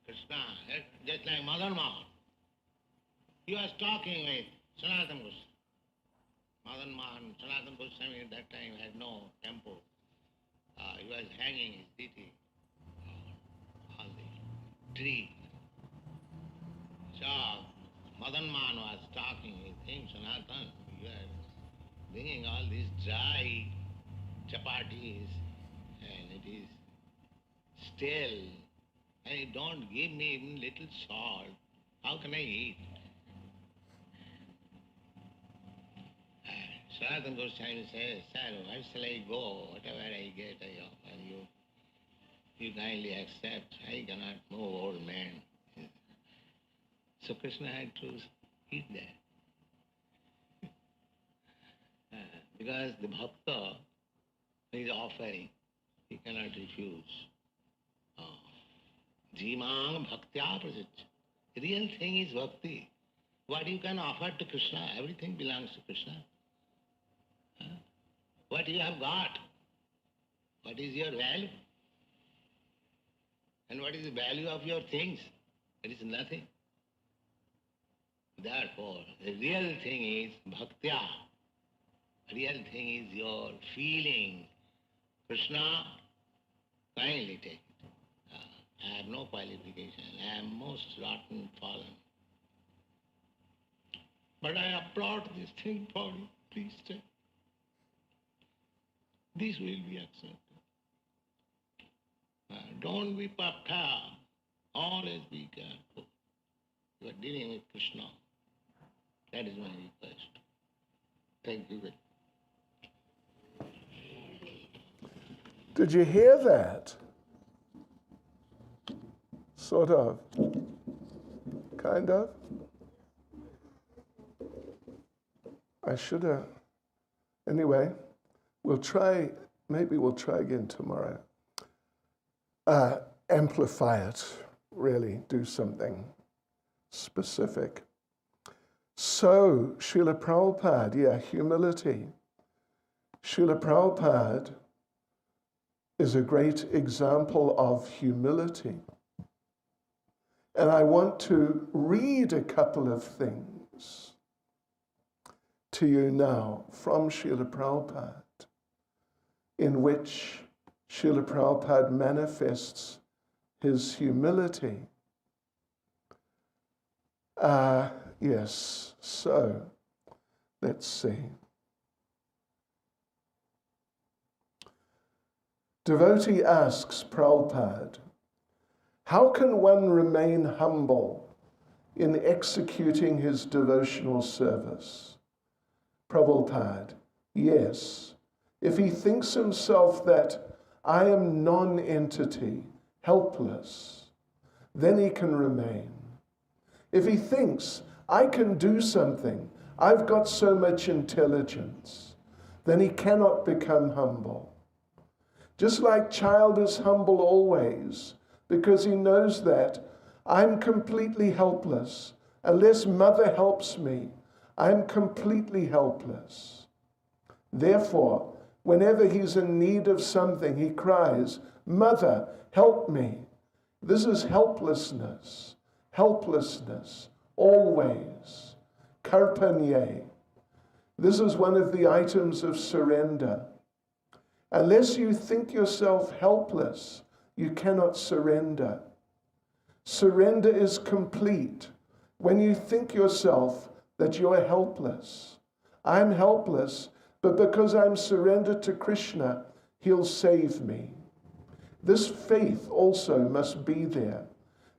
S2: Krishna, just like Mother Mohan. He was talking with Sanatana Goswami. Mother Mohan, Sanatana Goswami at that time had no temple. He was hanging his deity on the tree. So Madan Mohan was talking with him, Sanatana. You are bringing all these dry chapatis and it is stale. And you don't give me even little salt. How can I eat? Sanatana Goswami says, Sir, where shall I go? Whatever I get, I offer you. You kindly accept. I cannot move, old man. So Krishna had to eat that. Because the bhakta is offering, he cannot refuse. Jimang bhaktya prasach. Real thing is bhakti. What you can offer to Krishna, everything belongs to Krishna. What you have got, what is your value? And what is the value of your things? It is nothing. Therefore, the real thing is bhaktya. Real thing is your feeling. Krishna, kindly take it. I have no qualification. I am most rotten fallen. But I applaud this thing for you. Please take. This will be accepted. Don't be prepared. Always be careful. You are dealing with Krishna. That is my request. Thank you.
S1: Did you hear that? Sort of. Kind of. I should have. Anyway, maybe we'll try again tomorrow. Amplify it, really, do something specific. So, Srila Prabhupada, humility. Srila Prabhupada is a great example of humility. And I want to read a couple of things to you now from Srila Prabhupada, in which Srila Prabhupada manifests his humility. Yes, so let's see. Devotee asks Prabhupada, how can one remain humble in executing his devotional service? Prabhupada, yes, if he thinks himself that I am non-entity, helpless, then he can remain. If he thinks I can do something, I've got so much intelligence, then he cannot become humble. Just like child is humble always, because he knows that I'm completely helpless. Unless mother helps me, I'm completely helpless. Therefore, whenever he's in need of something, he cries, Mother, help me. This is helplessness. Helplessness, always. Karpanye. This is one of the items of surrender. Unless you think yourself helpless, you cannot surrender. Surrender is complete when you think yourself that you're helpless. I'm helpless, but because I'm surrendered to Krishna, he'll save me. This faith also must be there,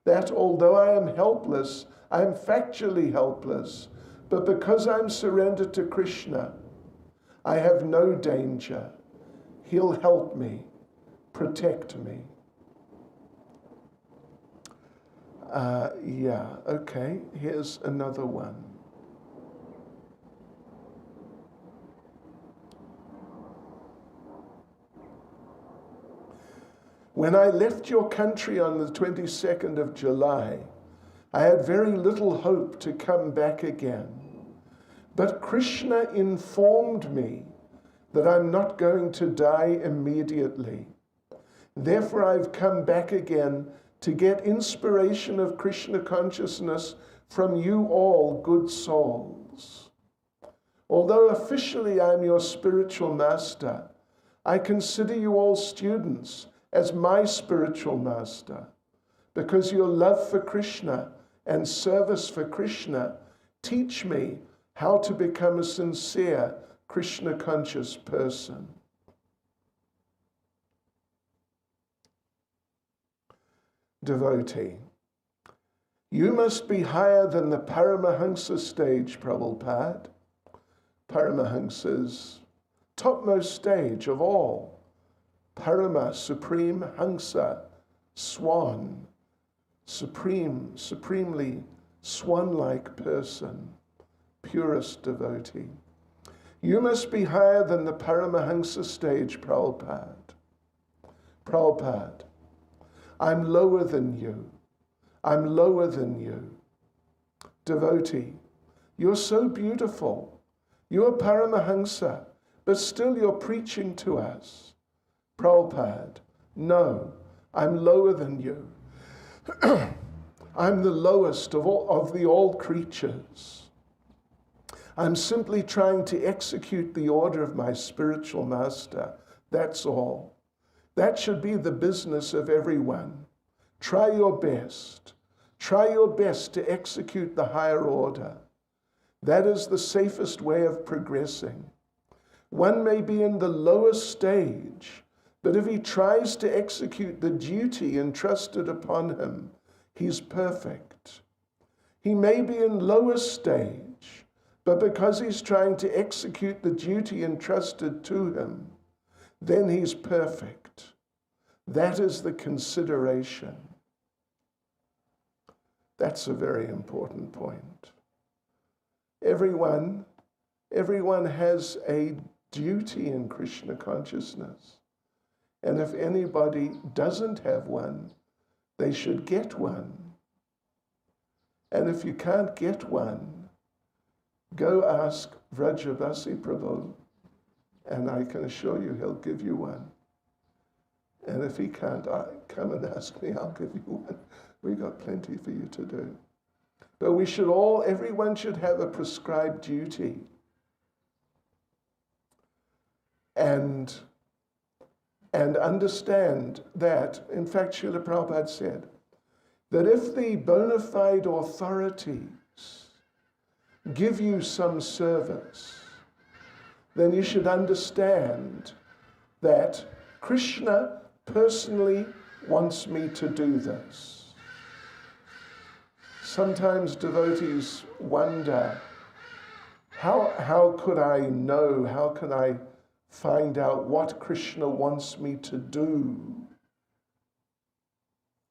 S1: that although I am helpless, I am factually helpless, but because I'm surrendered to Krishna, I have no danger. He'll help me, protect me. Okay, here's another one. When I left your country on the 22nd of July, I had very little hope to come back again. But Krishna informed me that I'm not going to die immediately. Therefore, I've come back again to get inspiration of Krishna consciousness from you all good souls. Although officially I'm your spiritual master, I consider you all students as my spiritual master, because your love for Krishna and service for Krishna teach me how to become a sincere Krishna conscious person. Devotee, you must be higher than the Paramahansa stage, Prabhupada. Paramahansa's topmost stage of all. Parama, supreme, Hansa, swan, supremely swan-like person, purest devotee. You must be higher than the Paramahansa stage, Prabhupada. Prabhupada, I'm lower than you. I'm lower than you. Devotee, you're so beautiful. You're Paramahansa, but still you're preaching to us. Prabhupada, no, I'm lower than you. I'm the lowest of all creatures. I'm simply trying to execute the order of my spiritual master. That's all. That should be the business of everyone. Try your best. Try your best to execute the higher order. That is the safest way of progressing. One may be in the lowest stage, but if he tries to execute the duty entrusted upon him, he's perfect. He may be in lowest stage, but because he's trying to execute the duty entrusted to him, then he's perfect. That is the consideration. That's a very important point. Everyone has a duty in Krishna consciousness. And if anybody doesn't have one, they should get one. And if you can't get one, go ask Vrajabasi Prabhu, and I can assure you he'll give you one. And if he can't, come and ask me, I'll give you one. We've got plenty for you to do. But everyone should have a prescribed duty. And understand that, in fact, Srila Prabhupada said, that if the bona fide authorities give you some service, then you should understand that Krishna personally wants me to do this. Sometimes devotees wonder, how could I know, how can I find out what Krishna wants me to do?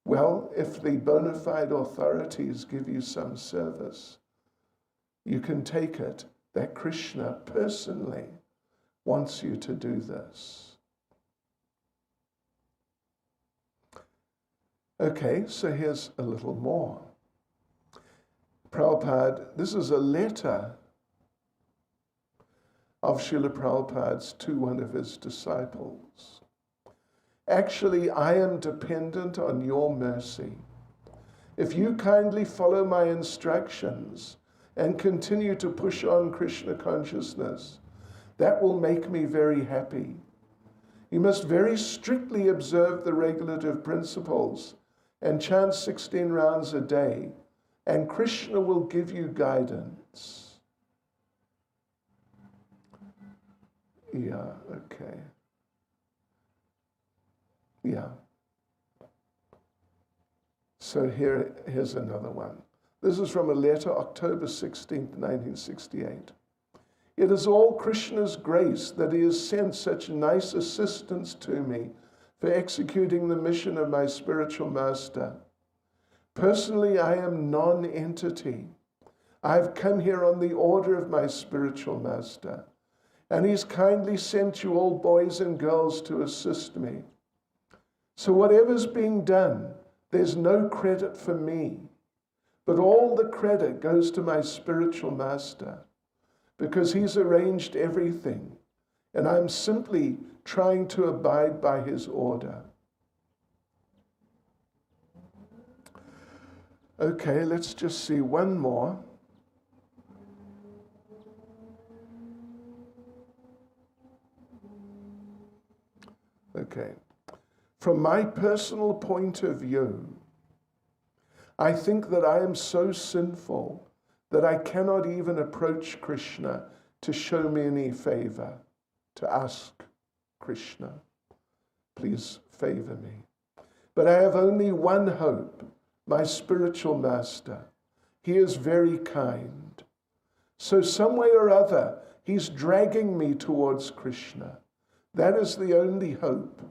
S1: Well, if the bona fide authorities give you some service, you can take it that Krishna personally wants you to do this. Okay, so here's a little more. Prabhupada, this is a letter of Srila Prabhupada's to one of his disciples. Actually, I am dependent on your mercy. If you kindly follow my instructions and continue to push on Krishna consciousness, that will make me very happy. You must very strictly observe the regulative principles and chant 16 rounds a day, and Krishna will give you guidance. Yeah, okay. Yeah. So here's another one. This is from a letter, October 16th, 1968. It is all Krishna's grace that he has sent such nice assistance to me for executing the mission of my spiritual master. Personally, I am non-entity. I have come here on the order of my spiritual master, and he's kindly sent you all boys and girls to assist me. So whatever's being done, there's no credit for me, but all the credit goes to my spiritual master, because he's arranged everything, and I'm simply trying to abide by his order. Okay, let's just see one more. Okay. From my personal point of view, I think that I am so sinful that I cannot even approach Krishna to show me any favor, to ask Krishna, please favor me. But I have only one hope, my spiritual master. He is very kind. So some way or other, he's dragging me towards Krishna. That is the only hope.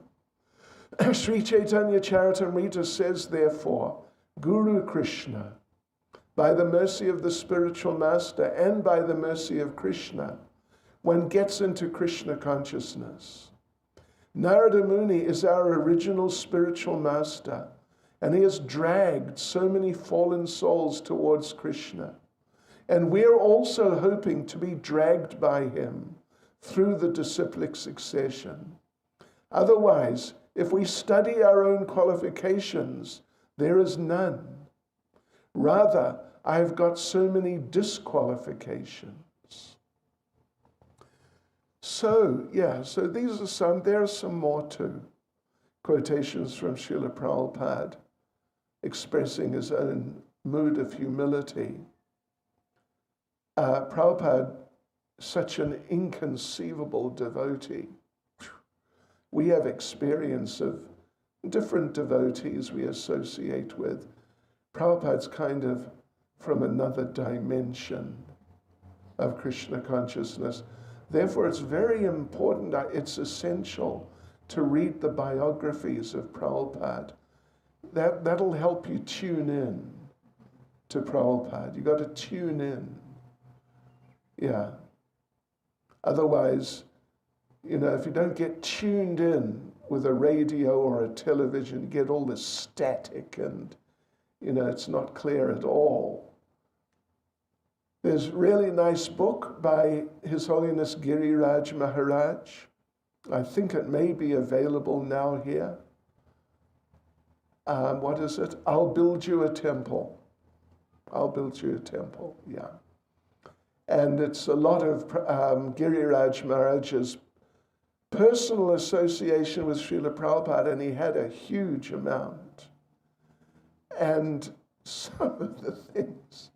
S1: Sri Chaitanya Charitamrita says, therefore, Guru Krishna, by the mercy of the spiritual master and by the mercy of Krishna, one gets into Krishna consciousness. Narada Muni is our original spiritual master, and he has dragged so many fallen souls towards Krishna. And we're also hoping to be dragged by him through the disciplic succession. Otherwise, if we study our own qualifications, there is none. Rather, I have got so many disqualifications. So these are some, there are some more too. Quotations from Srila Prabhupada expressing his own mood of humility. Prabhupada, such an inconceivable devotee. We have experience of different devotees we associate with. Prabhupada's kind of from another dimension of Krishna consciousness. Therefore, it's very important, it's essential to read the biographies of Prabhupada. That'll help you tune in to Prabhupada. You got to tune in. Yeah. Otherwise, if you don't get tuned in with a radio or a television, you get all this static and, it's not clear at all. There's a really nice book by His Holiness Giriraj Maharaj. I think it may be available now here. What is it? I'll Build You a Temple. I'll Build You a Temple, yeah. And it's a lot of Giriraj Maharaj's personal association with Srila Prabhupada, and he had a huge amount. And some of the things,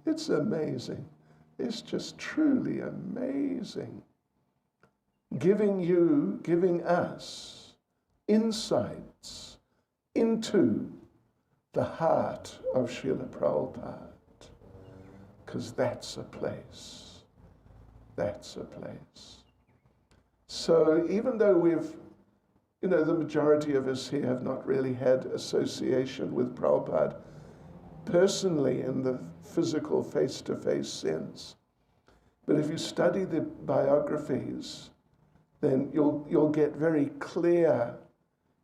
S1: it's amazing. It's just truly amazing. Giving us insights into the heart of Srila Prabhupada. Because that's a place. That's a place. So even though we've, the majority of us here have not really had association with Prabhupada personally in the physical face-to-face sense, but if you study the biographies, then you'll get very clear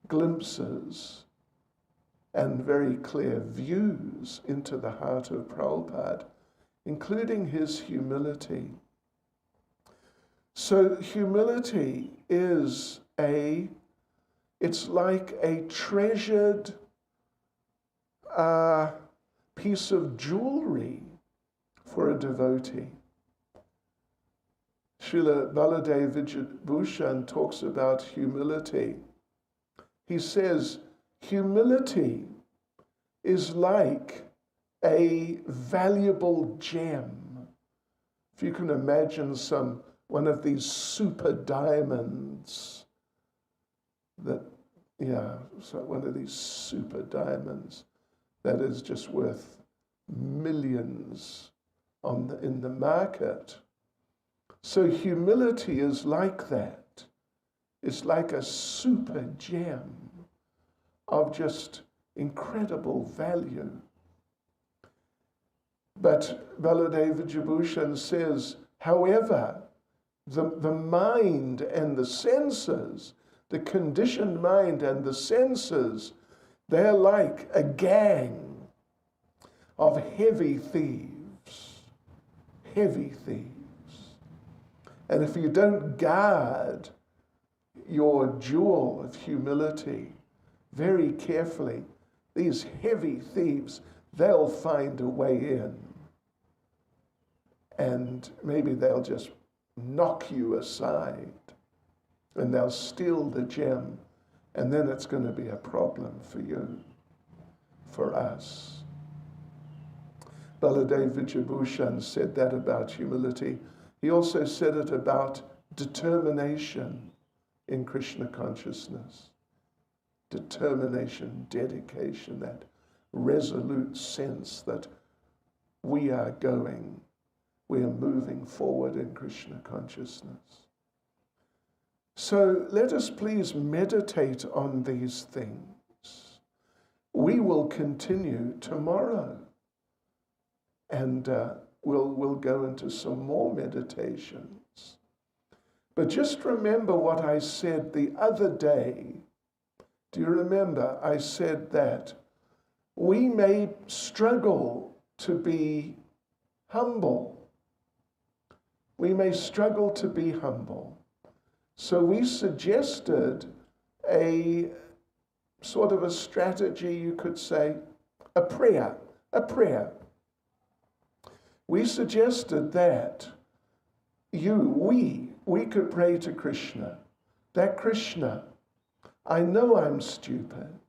S1: glimpses and very clear views into the heart of Prabhupada, including his humility. So humility is it's like a treasured piece of jewelry for a devotee. Srila Baladev Vijayabhushan talks about humility. He says, humility is like a valuable gem. If you can imagine some one of these super diamonds that, so one of these super diamonds that is just worth millions in the market. So humility is like that. It's like a super gem of just incredible value. But Baladev Vijayabhushan says, however, the mind and the senses, the conditioned mind and the senses, they're like a gang of heavy thieves. Heavy thieves. And if you don't guard your jewel of humility very carefully, these heavy thieves, they'll find a way in. And maybe they'll just knock you aside and they'll steal the gem, and then it's going to be a problem for you, for us. Baladev Vijayabhushan said that about humility. He also said it about determination in Krishna consciousness. Determination, dedication, that resolute sense that we are moving forward in Krishna consciousness. So let us please meditate on these things. We will continue tomorrow, and we'll go into some more meditations. But just remember what I said the other day. Do you remember? I said that we may struggle to be humble. We may struggle to be humble. So we suggested a sort of a strategy, you could say, a prayer. We suggested that we could pray to Krishna, that Krishna, I know I'm stupid,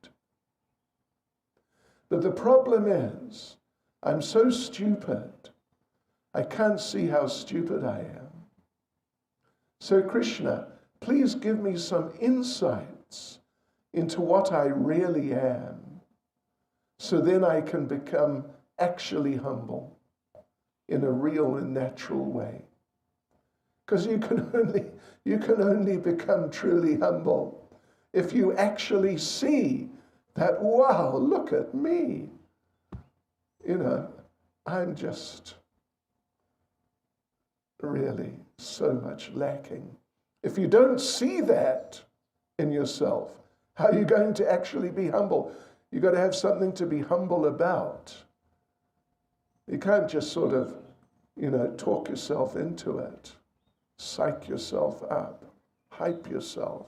S1: but the problem is, I'm so stupid, I can't see how stupid I am. So Krishna, please give me some insights into what I really am, so then I can become actually humble in a real and natural way. Because you can only become truly humble if you actually see that, wow, look at me. I'm just really so much lacking. If you don't see that in yourself, how are you going to actually be humble? You've got to have something to be humble about. You can't just sort of, talk yourself into it, psych yourself up, hype yourself.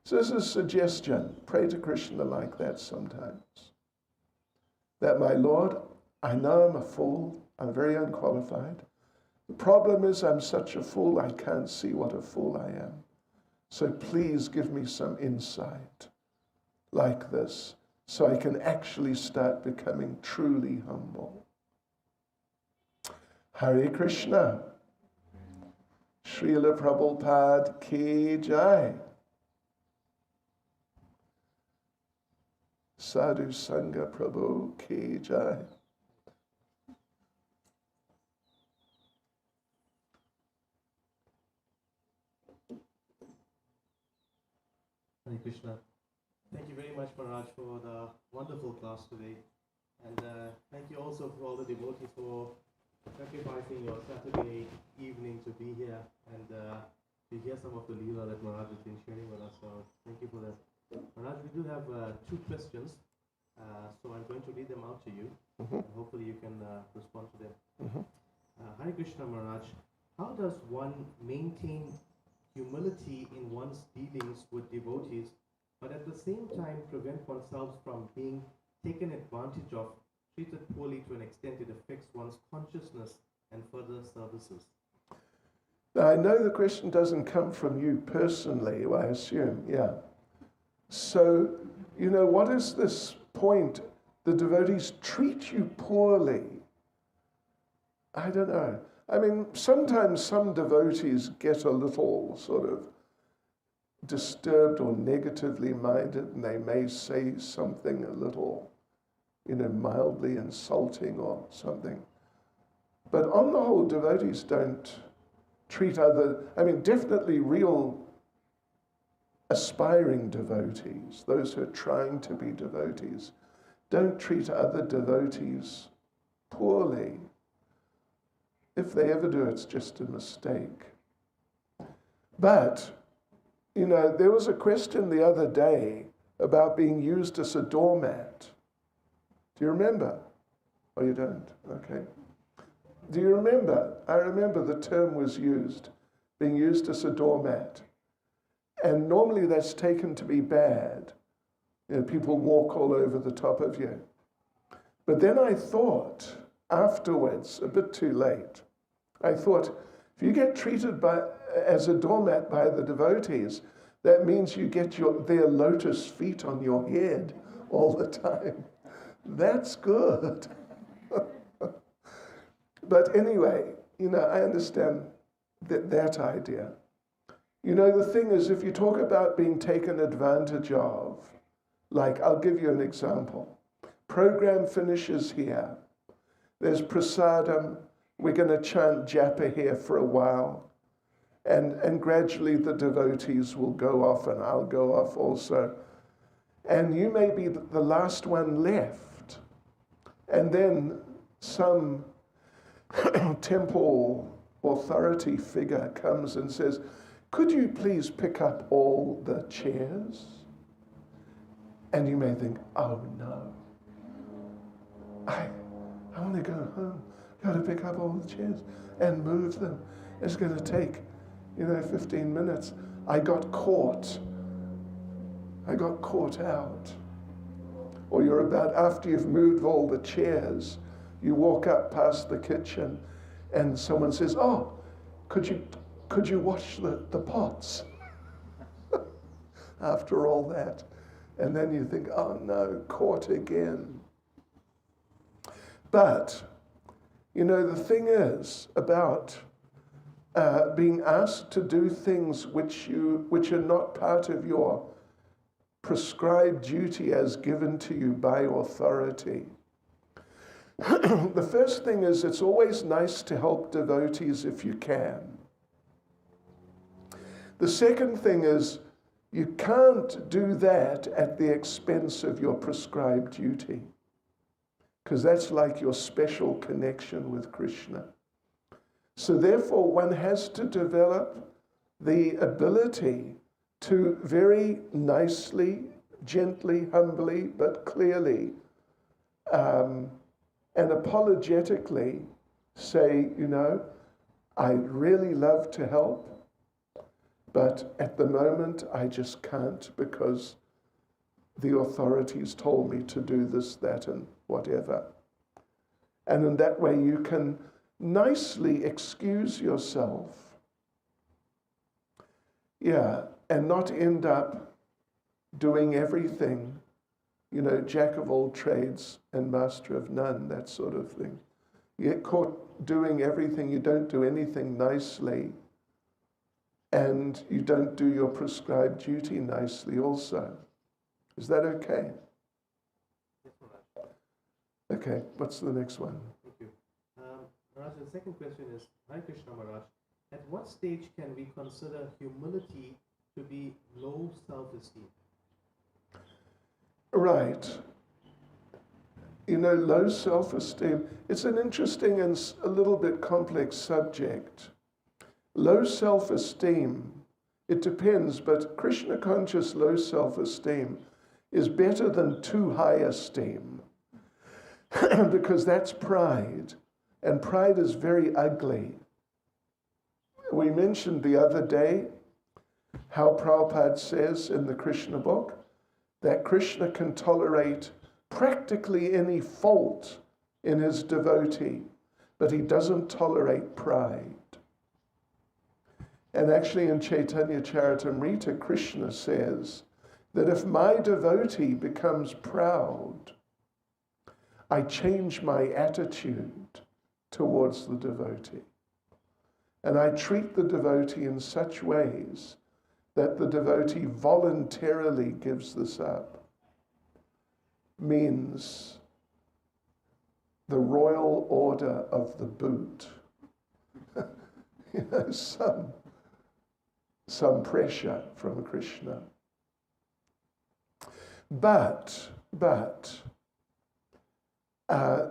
S1: So this is a suggestion. Pray to Krishna like that sometimes. That, my Lord, I know I'm a fool. I'm very unqualified. The problem is I'm such a fool, I can't see what a fool I am. So please give me some insight like this so I can actually start becoming truly humble. Hare Krishna. Srila Prabhupada ki jai. Sadhu Sangha Prabhu ki jai.
S3: Hare Krishna. Thank you very much, Maharaj, for the wonderful class today. And thank you also for all the devotees for sacrificing your Saturday evening to be here and to hear some of the Lila that Maharaj has been sharing with us. So thank you for that. Maharaj, we do have 2 questions. So I'm going to read them out to you. And hopefully you can respond to them. Hare Krishna, Maharaj. How does one maintain humility in one's dealings with devotees, but at the same time prevent oneself from being taken advantage of, treated poorly to an extent it affects one's consciousness and further services?
S1: Now, I know the question doesn't come from you personally, I assume, yeah. So, what is this point? The devotees treat you poorly. I don't know. I mean, sometimes some devotees get a little sort of disturbed or negatively minded, and they may say something a little, mildly insulting or something. But on the whole, devotees don't treat definitely real aspiring devotees, those who are trying to be devotees, don't treat other devotees poorly. If they ever do, it's just a mistake. But, there was a question the other day about being used as a doormat. Do you remember? Oh, you don't? Okay. Do you remember? I remember the term was used, being used as a doormat. And normally that's taken to be bad. People walk all over the top of you. But then I thought, afterwards, a bit too late, I thought, if you get treated as a doormat by the devotees, that means you get their lotus feet on your head all the time. That's good. But anyway, I understand that idea. The thing is, if you talk about being taken advantage of, like, I'll give you an example. Program finishes here. There's prasadam. We're going to chant japa here for a while. And gradually the devotees will go off, and I'll go off also. And you may be the last one left. And then some temple authority figure comes and says, could you please pick up all the chairs? And you may think, oh no, I want to go home. Got to pick up all the chairs and move them. It's going to take, 15 minutes. I got caught out. Or you're about, after you've moved all the chairs, you walk up past the kitchen and someone says, oh, could you wash the pots? After all that. And then you think, oh no, caught again. But, the thing is about being asked to do things which are not part of your prescribed duty as given to you by authority. The first thing is, it's always nice to help devotees if you can. The second thing is, you can't do that at the expense of your prescribed duty, because that's like your special connection with Krishna. So therefore, one has to develop the ability to very nicely, gently, humbly, but clearly, and apologetically say, I'd really love to help, but at the moment I just can't, because the authorities told me to do this, that, and whatever. And in that way you can nicely excuse yourself. And not end up doing everything, jack of all trades and master of none, that sort of thing. You get caught doing everything, you don't do anything nicely, and you don't do your prescribed duty nicely also. Is that okay? Okay, what's the next one?
S3: Thank you. Maharaj, the second question is, Hare Krishna Maharaj, at what stage can we consider humility to be low self-esteem?
S1: Right. Low self-esteem, it's an interesting and a little bit complex subject. Low self-esteem, it depends, but Krishna-conscious low self-esteem is better than too high esteem, because that's pride, and pride is very ugly. We mentioned the other day how Prabhupada says in the Krishna book that Krishna can tolerate practically any fault in his devotee, but he doesn't tolerate pride. And actually in Chaitanya Charitamrita, Krishna says that if my devotee becomes proud, I change my attitude towards the devotee. And I treat the devotee in such ways that the devotee voluntarily gives this up. Means the royal order of the boot. Some pressure from Krishna. But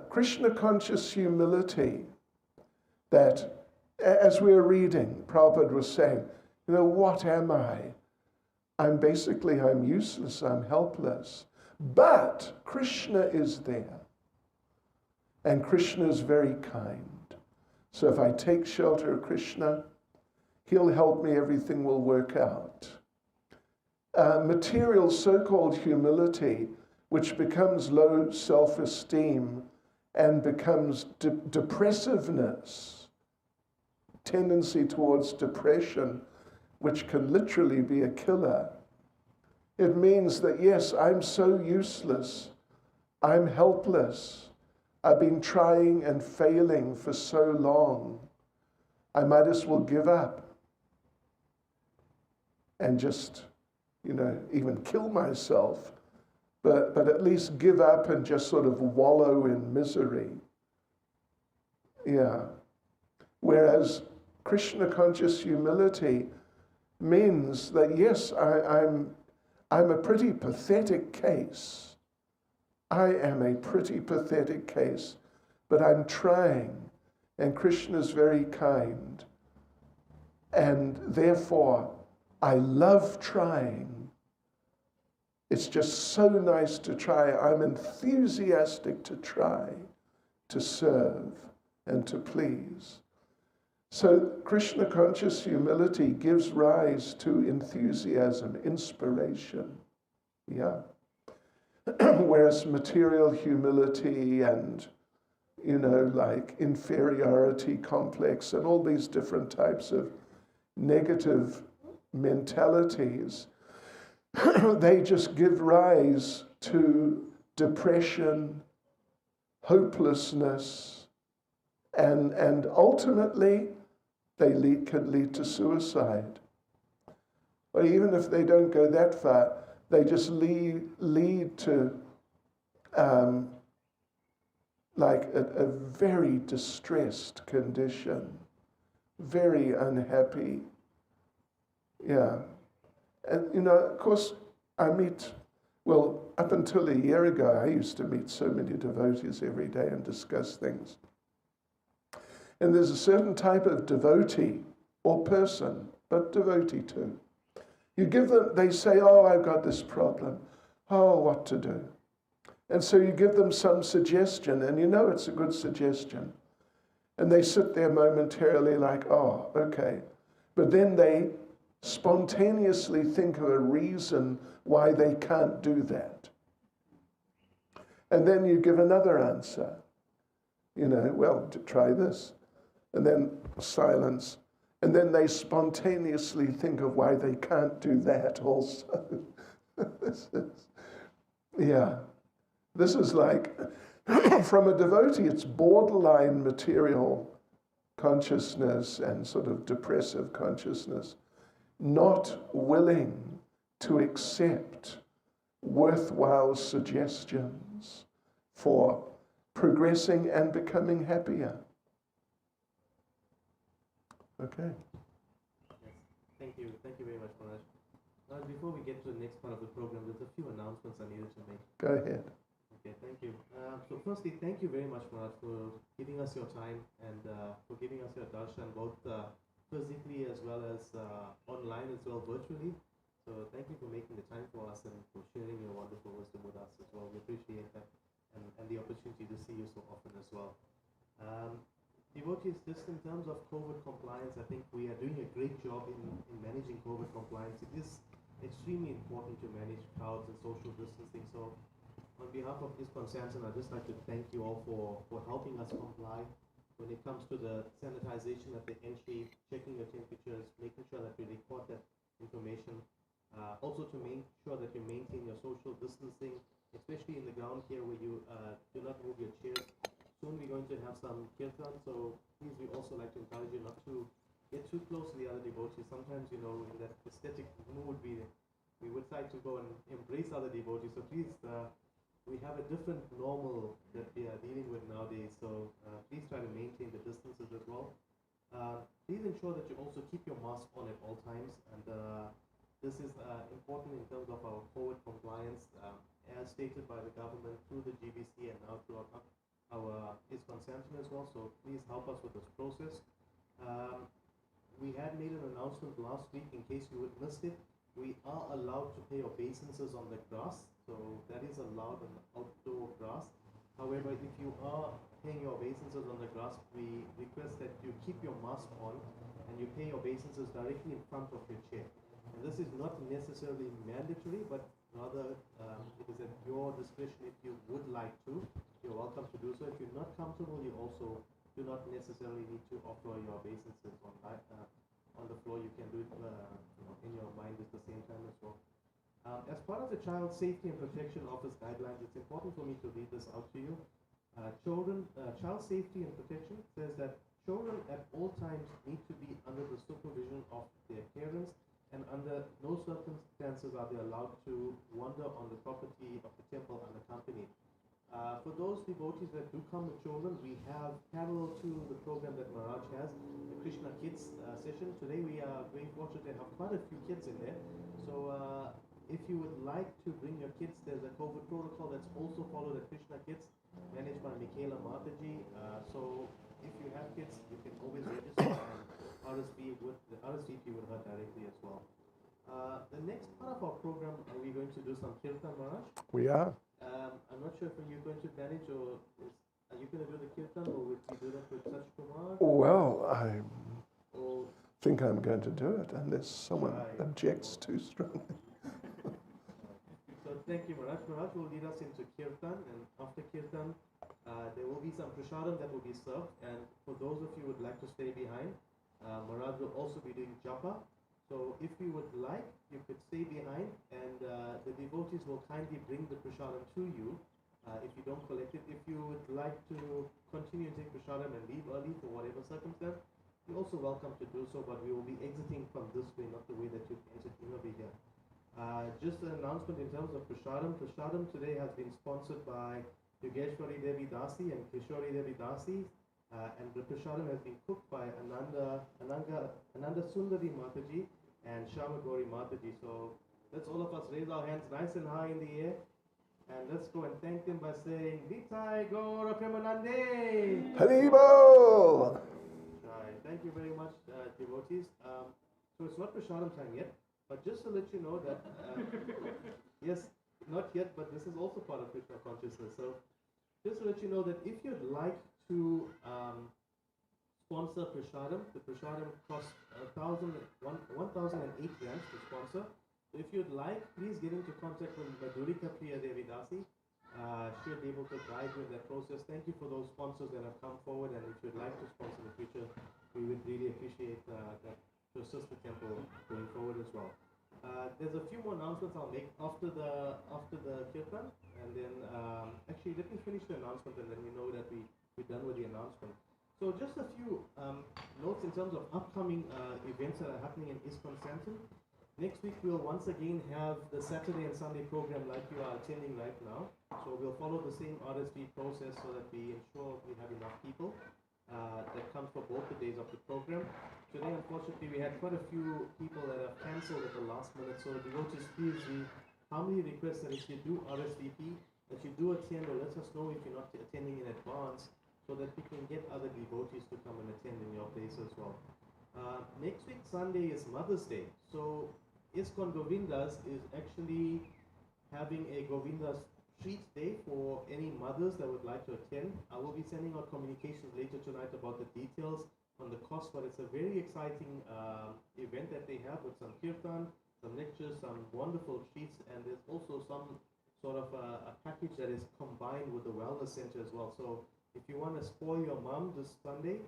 S1: Krishna conscious humility, that as we're reading, Prabhupada was saying, what am I? I'm useless, I'm helpless. But Krishna is there. And Krishna is very kind. So if I take shelter of Krishna, he'll help me, everything will work out. Material so-called humility, which becomes low self-esteem and becomes depressiveness, tendency towards depression, which can literally be a killer. It means that, yes, I'm so useless, I'm helpless, I've been trying and failing for so long, I might as well give up and just, even kill myself, but at least give up and just sort of wallow in misery. Yeah. Whereas Krishna conscious humility means that, yes, I'm a pretty pathetic case. I am a pretty pathetic case, but I'm trying, and Krishna is very kind. And therefore, I love trying. It's just so nice to try. I'm enthusiastic to try, to serve, and to please. So Krishna conscious humility gives rise to enthusiasm, inspiration. Yeah. Whereas material humility and, like inferiority complex and all these different types of negative mentalities, they just give rise to depression, hopelessness, and ultimately they can lead to suicide. Or even if they don't go that far, they just lead to like a very distressed condition, very unhappy. Yeah. And, of course, up until a year ago, I used to meet so many devotees every day and discuss things. And there's a certain type of devotee or person, but devotee too. You give them, they say, I've got this problem. What to do? And so you give them some suggestion, and it's a good suggestion. And they sit there momentarily like, okay. But then they spontaneously think of a reason why they can't do that. And then you give another answer. To try this. And then silence. And then they spontaneously think of why they can't do that also. This is like, from a devotee, it's borderline material consciousness and sort of depressive consciousness, not willing to accept worthwhile suggestions for progressing and becoming happier. Okay.
S3: Yes. Thank you very much, Maharaj. Now, before we get to the next part of the program, there's a few announcements I needed to make.
S1: Go ahead.
S3: Okay, thank you. So firstly, thank you very much, Maharaj, for giving us your time and for giving us your darshan, both physically as well as online as well, virtually. So thank you for making the time for us and for sharing your wonderful wisdom with us as well. We appreciate that and the opportunity to see you so often as well. Devotees, just in terms of COVID compliance, I think we are doing a great job in managing COVID compliance. It is extremely important to manage crowds and social distancing. So on behalf of ISKCON Samson, I'd just like to thank you all for helping us comply when it comes to the sanitization at the entry, checking your temperatures, making sure that you record that information. Also to make sure that you maintain your social distancing, especially in the ground here where you do not move your chairs. Soon we're going to have some kirtan, so please, we also like to encourage you not to get too close to the other devotees. Sometimes, in that aesthetic mood, we would like to go and embrace other devotees. So please, we have a different normal that we are dealing with nowadays. So please try to maintain the distances as well. Please ensure that you also keep your mask on at all times, and this is important in terms of our COVID compliance, as stated by the government through the GBC and now through our ISKCON Santon as well. So please help us with this process. We had made an announcement last week, in case you had missed it. We are allowed to pay obeisances on the grass, so that is allowed on outdoor grass. However, if you are paying your obeisances on the grass, we request that you keep your mask on and you pay obeisances directly in front of your chair. And this is not necessarily mandatory, but rather it is at your discretion. If you would like to, you're welcome to do so. If you're not comfortable, you also do not necessarily need to offer your obeisances on the floor. You can do it in your mind at the same time as well. As part of the Child Safety and Protection Office guidelines, it's important for me to read this out to you. Child Safety and Protection says that children at all times need to be under the supervision of their parents, and under no circumstances are they allowed to wander on the property of the temple unaccompanied. For those devotees that do come with children, we have, parallel to the program that Maharaj has, the Krishna Kids session. Today we are very fortunate to have quite a few kids in there. So if you would like to bring your kids, there's a COVID protocol that's also followed at Krishna Kids, managed by Michaela Mataji. So if you have kids, you can always register and RSVP with her directly as well. The next part of our program, are we going to do some kirtan, Maharaj?
S1: We are.
S3: I'm not sure if you're going to manage, or are you going to do the kirtan, or would you do that with Sach Kumar?
S1: Well, I
S3: Or
S1: think I'm going to do it unless someone objects too strongly.
S3: so thank you, Maharaj. Maharaj will lead us into kirtan, and after kirtan, there will be some prasadam that will be served. And for those of you who would like to stay behind, Maharaj will also be doing japa. So if you would like, you could stay behind, and the devotees will kindly bring the prasadam to you if you don't collect it. If you would like to continue to take prasadam and leave early for whatever circumstance, you're also welcome to do so, but we will be exiting from this way, not the way that you entered in over here. Just an announcement in terms of prasadam. Prasadam today has been sponsored by Yogeshwari Devi Dasi and Kishori Devi Dasi. And the prasadam has been cooked by Ananda Sundari Mataji and Shama Gauri Mataji. So let's all of us raise our hands nice and high in the air, and let's go and thank them by saying Vitai Gaura Premanande.
S1: Haribol!
S3: Right. Thank you very much, devotees. So it's not prasadam time yet, but just to let you know that yes, not yet, but this is also part of Krishna consciousness. So just to let you know that if you'd like to sponsor prasadam, the prasadam costs 1,008 rands to sponsor. So if you'd like, please get into contact with Madhurika Priya Devi Dasi. She'll be able to guide you in that process. Thank you for those sponsors that have come forward, and if you'd like to sponsor in the future, we would really appreciate that to assist the temple going forward as well. There's a few more announcements I'll make after the kirtan, and then actually let me finish the announcement, and then we know that we're done with the announcement. So just a few notes in terms of upcoming events that are happening in ISKCON Santon. Next week we'll once again have the Saturday and Sunday program like you are attending right now. So we'll follow the same RSV process so that we ensure we have enough people that come for both the days of the program. Today, unfortunately, we had quite a few people that have cancelled at the last minute. So devotees, please, we humbly request that if you do RSVP, that you do attend, or let us know if you're not attending in advance, so that we can get other devotees to come and attend in your place as well. Next week, Sunday, is Mother's Day. So ISKCON Govindas is actually having a Govindas treat day for any mothers that would like to attend. I will be sending out communications later tonight about the details on the cost, but it's a very exciting event that they have with some kirtan, some lectures, some wonderful treats, and there's also some sort of a package that is combined with the wellness center as well. So if you want to spoil your mom this Sunday,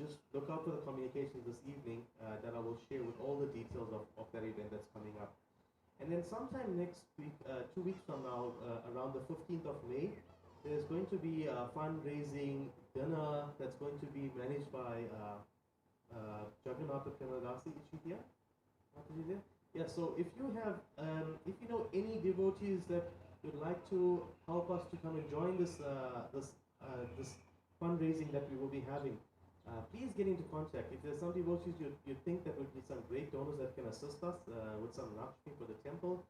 S3: just look out for the communications this evening that I will share with all the details of that event that's coming up. And then sometime next week, 2 weeks from now, around the 15th of May, there's going to be a fundraising dinner that's going to be managed by Jagannath Premadasi. Is she here? Mataji there? Yeah, so if you have, if you know any devotees that would like to help us to come and join this fundraising that we will be having, please get into contact. If there's some devotees you think that would be some great donors that can assist us with some Lakshmi for the temple,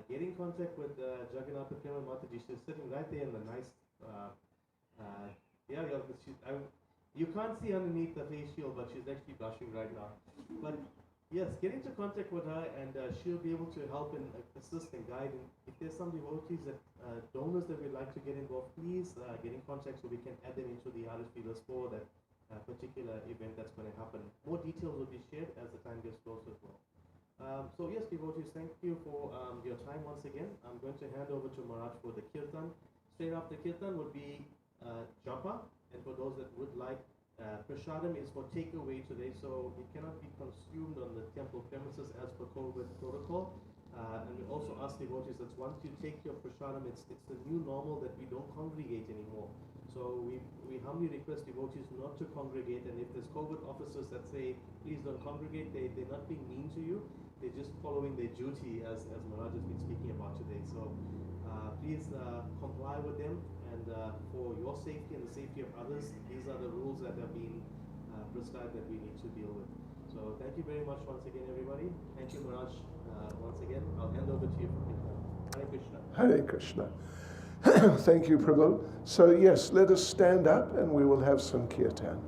S3: get in contact with Jagannath Prema Mataji. She's sitting right there in the nice, you can't see underneath the face shield, but she's actually blushing right now. But yes, get into contact with her, and she'll be able to help and assist and guide. And if there's some devotees that donors that we'd like to get involved, please get in contact so we can add them into the RSP list for that particular event that's going to happen. More details will be shared as the time gets closer as well. So yes, devotees, thank you for your time once again. I'm going to hand over to Maharaj for the kirtan. Straight after kirtan would be japa, and for those that would like, prasadam is for takeaway today, so it cannot be consumed on the temple premises as per COVID protocol. And we also ask devotees that once you take your prasadam, it's the new normal that we don't congregate anymore. So we humbly request devotees not to congregate, and if there's COVID officers that say, please don't congregate, they're not being mean to you, they're just following their duty as Maharaj has been speaking about today. So please comply with them, and for your safety and the safety of others, these are the rules that have been prescribed that we need to deal with. So thank you very much once again, everybody. Thank you, Maharaj, once again. I'll hand over to you for Kirtan. Hare Krishna.
S1: Hare Krishna. Thank you, Prabhu. So yes, let us stand up and we will have some kirtan.